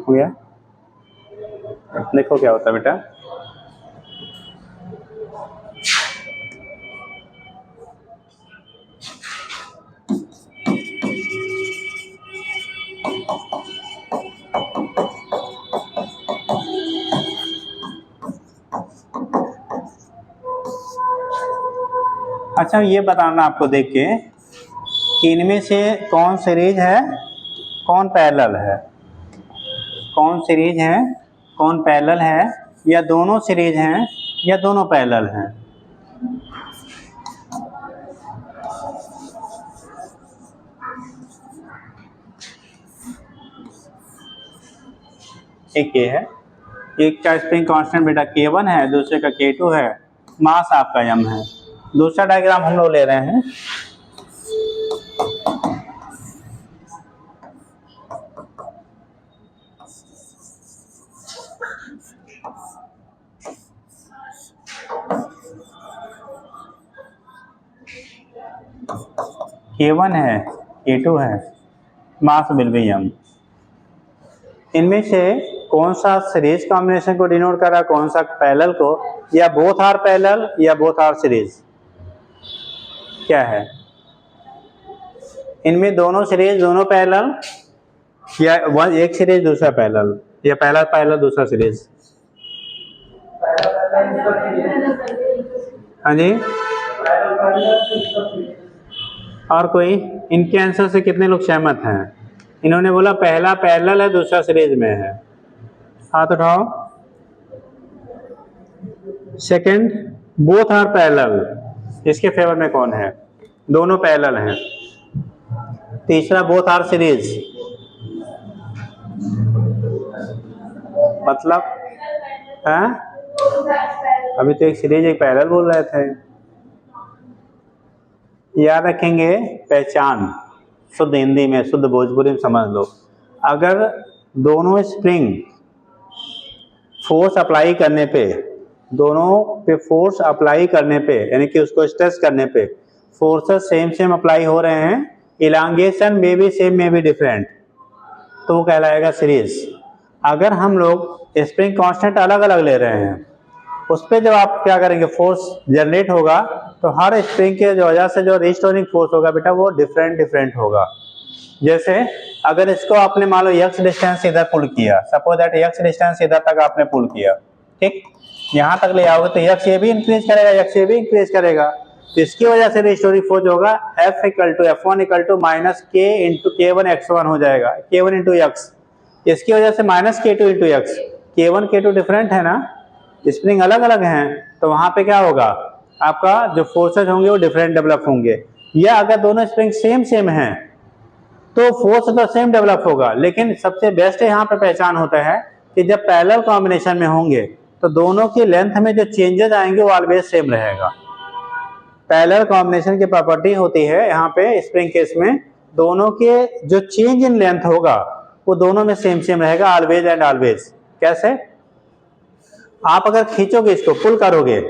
हो गया, देखो क्या होता है बेटा। अच्छा, ये बताना आपको देख के कि इनमें से कौन सीरीज है कौन पैरेलल है, कौन सीरीज है कौन पैरेलल है, या दोनों सीरीज हैं या दोनों पैरेलल हैं। एक ये है, एक का स्प्रिंग कांस्टेंट बेटा K1 है, दूसरे का K2 है, मास आपका m है। दूसरा डायग्राम हम लोग ले रहे हैं। K1 है, K2 है, मास विल बी m। इनमें से कौन सा सीरीज कॉम्बिनेशन को डिनोट कर रहा है, कौन सा पैरेलल को, या बोथ आर पैरेलल या बोथ आर सीरीज, क्या है? इनमें दोनों सीरीज दोनों पैरेलल, या एक सीरीज दूसरा पैरेलल, या पहला पैरेलल दूसरा सीरीज। हाँ जी, और कोई इनके आंसर से कितने लोग सहमत हैं? इन्होंने बोला पहला पैरेलल है, दूसरा सीरीज में है। हाथ उठाओ। सेकंड, बोथ आर पैरेलल, इसके फेवर में कौन है? दोनों पैरेलल हैं। तीसरा, बोथ आर सीरीज, मतलब है अभी तो एक सीरीज एक पैरेलल बोल रहे थे। याद रखेंगे, पहचान शुद्ध हिंदी में, शुद्ध भोजपुरी में समझ लो। अगर दोनों स्प्रिंग फोर्स अप्लाई करने पे, दोनों पे फोर्स अप्लाई करने पे, यानी कि उसको स्ट्रेस करने पे फोर्सेस सेम सेम अप्लाई हो रहे हैं, इलांगेशन में भी सेम में भी डिफरेंट, तो वो कहलाएगा सीरीज। अगर हम लोग स्प्रिंग कांस्टेंट अलग अलग ले रहे हैं, उस पर जब आप क्या करेंगे, फोर्स जनरेट होगा, तो हर स्प्रिंग के वजह से जो रिस्टोरिंग फोर्स होगा बेटा वो डिफरेंट डिफरेंट होगा। जैसे अगर इसको आपने मान लो x डिस्टेंस इधर पुल किया, सपोज दैट x डिस्टेंस इधर तक आपने पुल किया, ठीक, यहाँ तक ले आओगे तो x ये भी इंक्रीज करेगा, x ये भी इंक्रीज करेगा, तो इसकी वजह से रिस्टोरिंग फोर्स होगा F = F1 = -K × K1 x1 हो जाएगा, K1 × x। इसकी वजह से -K2 × x, K1 K2 different है ना, स्प्रिंग अलग अलग हैं, तो वहां पे क्या होगा, आपका जो फोर्सेज होंगे वो डिफरेंट डेवलप होंगे। या अगर दोनों स्प्रिंग सेम सेम हैं तो फोर्स तो सेम डेवलप होगा, लेकिन सबसे बेस्ट यहाँ पे पहचान होता है कि जब पैरेलल कॉम्बिनेशन में होंगे तो दोनों की लेंथ में जो चेंजेस आएंगे वो ऑलवेज सेम रहेगा। पैरेलल कॉम्बिनेशन की प्रॉपर्टी होती है यहाँ पे स्प्रिंग केस में, दोनों के जो चेंज इन लेंथ होगा वो दोनों में सेम सेम रहेगा, ऑलवेज एंड ऑलवेज। कैसे? आप अगर खींचोगे, इसको पुल करोगे,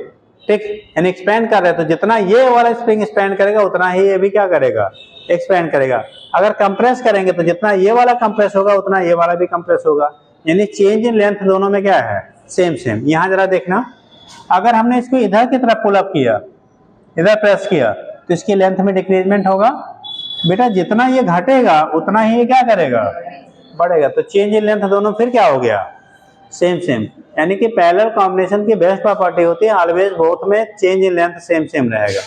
ठीक, यानी एक्सपेंड कर रहे हैं, तो जितना ये वाला स्प्रिंग एक्सपेंड करेगा उतना ही ये भी क्या करेगा, एक्सपेंड करेगा। अगर कंप्रेस करेंगे तो जितना ये वाला कंप्रेस होगा उतना ये वाला भी कंप्रेस होगा, यानी चेंज इन लेंथ दोनों में क्या है, सेम सेम। यहाँ जरा देखना, अगर हमने इसको इधर की तरफ पुल अप किया, इधर प्रेस किया, तो इसकी लेंथ में डिक्रीजमेंट होगा बेटा, जितना ये घटेगा उतना ही ये क्या करेगा, बढ़ेगा, तो चेंज इन लेंथ दोनों फिर क्या हो गया, सेम सेम। यानी कि पैरेलल कॉम्बिनेशन की बेस्ट प्रॉपर्टी होती है ऑलवेज बोथ में change in length same same रहेगा,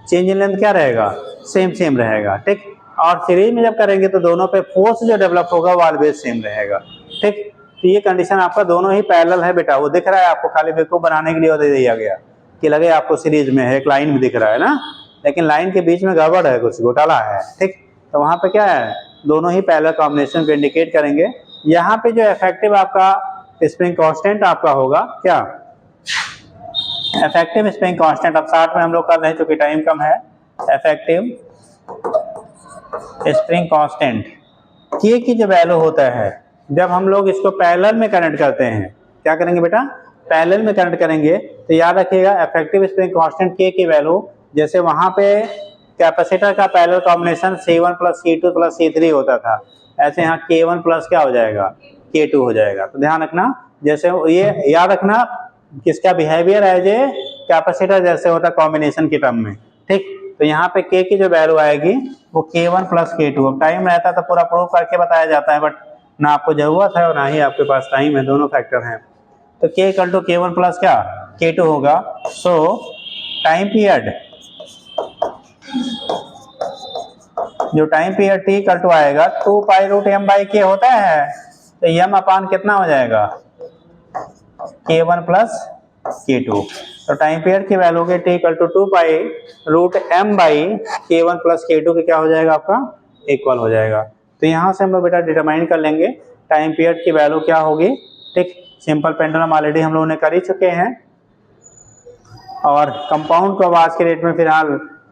चेंज इन लेंथ क्या रहेगा, सेम सेम रहेगा, ठीक। और सीरीज में जब करेंगे तो दोनों पे फोर्स जो डेवलप होगा वो ऑलवेज सेम रहेगा, ठीक। तो ये कंडीशन आपका दोनों ही पैरेलल है बेटा, वो दिख रहा है आपको, खाली बेवकूफ बनाने के लिए दे दिया गया कि लगे आपको सीरीज में है, एक लाइन भी दिख रहा है ना, लेकिन लाइन के बीच में गड़बड़ है, कुछ घोटाला है, ठीक। तो वहां पे क्या है, दोनों ही पैरेलल कॉम्बिनेशन को इंडिकेट करेंगे। यहाँ पे जो इफेक्टिव आपका स्प्रिंग कांस्टेंट आपका होगा क्या, इफेक्टिव स्प्रिंग कांस्टेंट, अब 60 में हम लोग कर रहे हैं क्योंकि टाइम कम है। इफेक्टिव स्प्रिंग कांस्टेंट के की जो वैल्यू होता है जब हम लोग इसको पैरेलल में कनेक्ट करते हैं, क्या करेंगे बेटा, पैरेलल में कनेक्ट करेंगे, तो याद रखिएगा इफेक्टिव स्प्रिंग कांस्टेंट के की वैल्यू, जैसे वहां पे कैपेसिटर का parallel combination C1 + C2 + C3 होता था, ऐसे यहाँ K1 + क्या हो जाएगा, K2 हो जाएगा। तो ध्यान रखना, जैसे ये याद रखना किसका बिहेवियर एज ए कैपेसिटर जैसे होता है कॉम्बिनेशन के टर्म में, ठीक। तो यहाँ पे K की जो वैल्यू आएगी वो K1 + K2। अब टाइम रहता तो पूरा प्रूव करके बताया जाता है, बट ना आपको जरूरत है और ना ही आपके पास टाइम है, दोनों फैक्टर हैं। तो K = K1 + क्या, K2 होगा। सो टाइम पीरियड, जो टाइम पीरियड T = आएगा 2π√m/K होता है, तो m/ कितना हो जाएगा, K1 + K2। तो टाइम पीरियड की वैल्यू के T = 2π√m/K1 + K2 के क्या हो जाएगा आपका, इक्वल हो जाएगा। तो यहाँ से हम लोग बेटा डिटरमाइन कर लेंगे टाइम पीरियड की वैल्यू क्या होगी, ठीक। सिंपल पेंडुलम ऑलरेडी हम लोगों ने कर ही चुके हैं, और कंपाउंड को आज के डेट में फिलहाल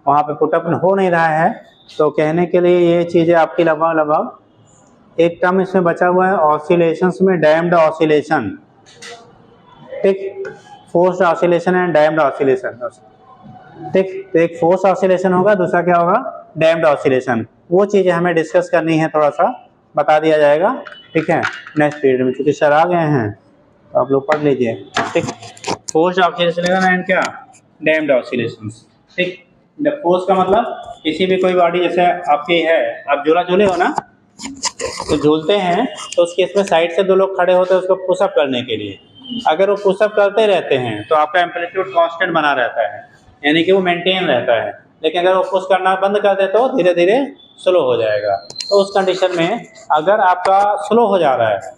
वहाँ पे पुटअप हो नहीं रहा है, तो कहने के लिए ये चीज़ें आपकी लगभग एक टर्म इसमें बचा हुआ है ऑसिलेशंस में, डैम्ड ऑसिलेशन, ठीक, forced oscillation and damped oscillation, ठीक। तो एक फोर्स ऑसिलेशन होगा, दूसरा क्या होगा, डैम्ड ऑसिलेशन। वो चीज़ें हमें डिस्कस करनी है, थोड़ा सा बता दिया जाएगा, ठीक है, नेक्स्ट पीरियड में, क्योंकि सर आ गए हैं तो आप लोग पढ़ लीजिए, ठीक। फोर्स्ड ऑसिलेशन एंड क्या, डैम्ड ऑसिलेशन, ठीक। फोर्स का मतलब किसी भी कोई बॉडी, जैसे आपकी है, आप झूला झूले हो ना, तो झूलते हैं तो उस केस में साइड से दो लोग खड़े होते हैं उसको पुशअप करने के लिए। अगर वो पुशअप करते रहते हैं तो आपका एम्पलीट्यूड कांस्टेंट बना रहता है, यानी कि वो मेंटेन रहता है। लेकिन अगर वो पुश करना बंद कर दे तो धीरे धीरे स्लो हो जाएगा। तो उस कंडीशन में अगर आपका स्लो हो जा रहा है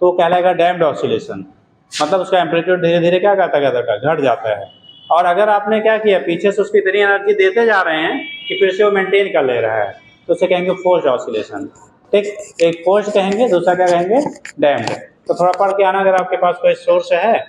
तो कहलाएगा डैम्प्ड ऑसिलेशन, मतलब उसका एम्पलीट्यूड धीरे धीरे क्या करता घट जाता है। और अगर आपने क्या किया, पीछे से उसकी इतनी एनर्जी देते जा रहे हैं कि फिर से वो मेंटेन कर ले रहा है, तो उसे कहेंगे फोर्स्ड ऑसिलेशन। ठीक, एक फोर्स्ड कहेंगे, दूसरा क्या कहेंगे, डैम्प्ड। तो थोड़ा पढ़ के आना अगर आपके पास कोई सोर्स है।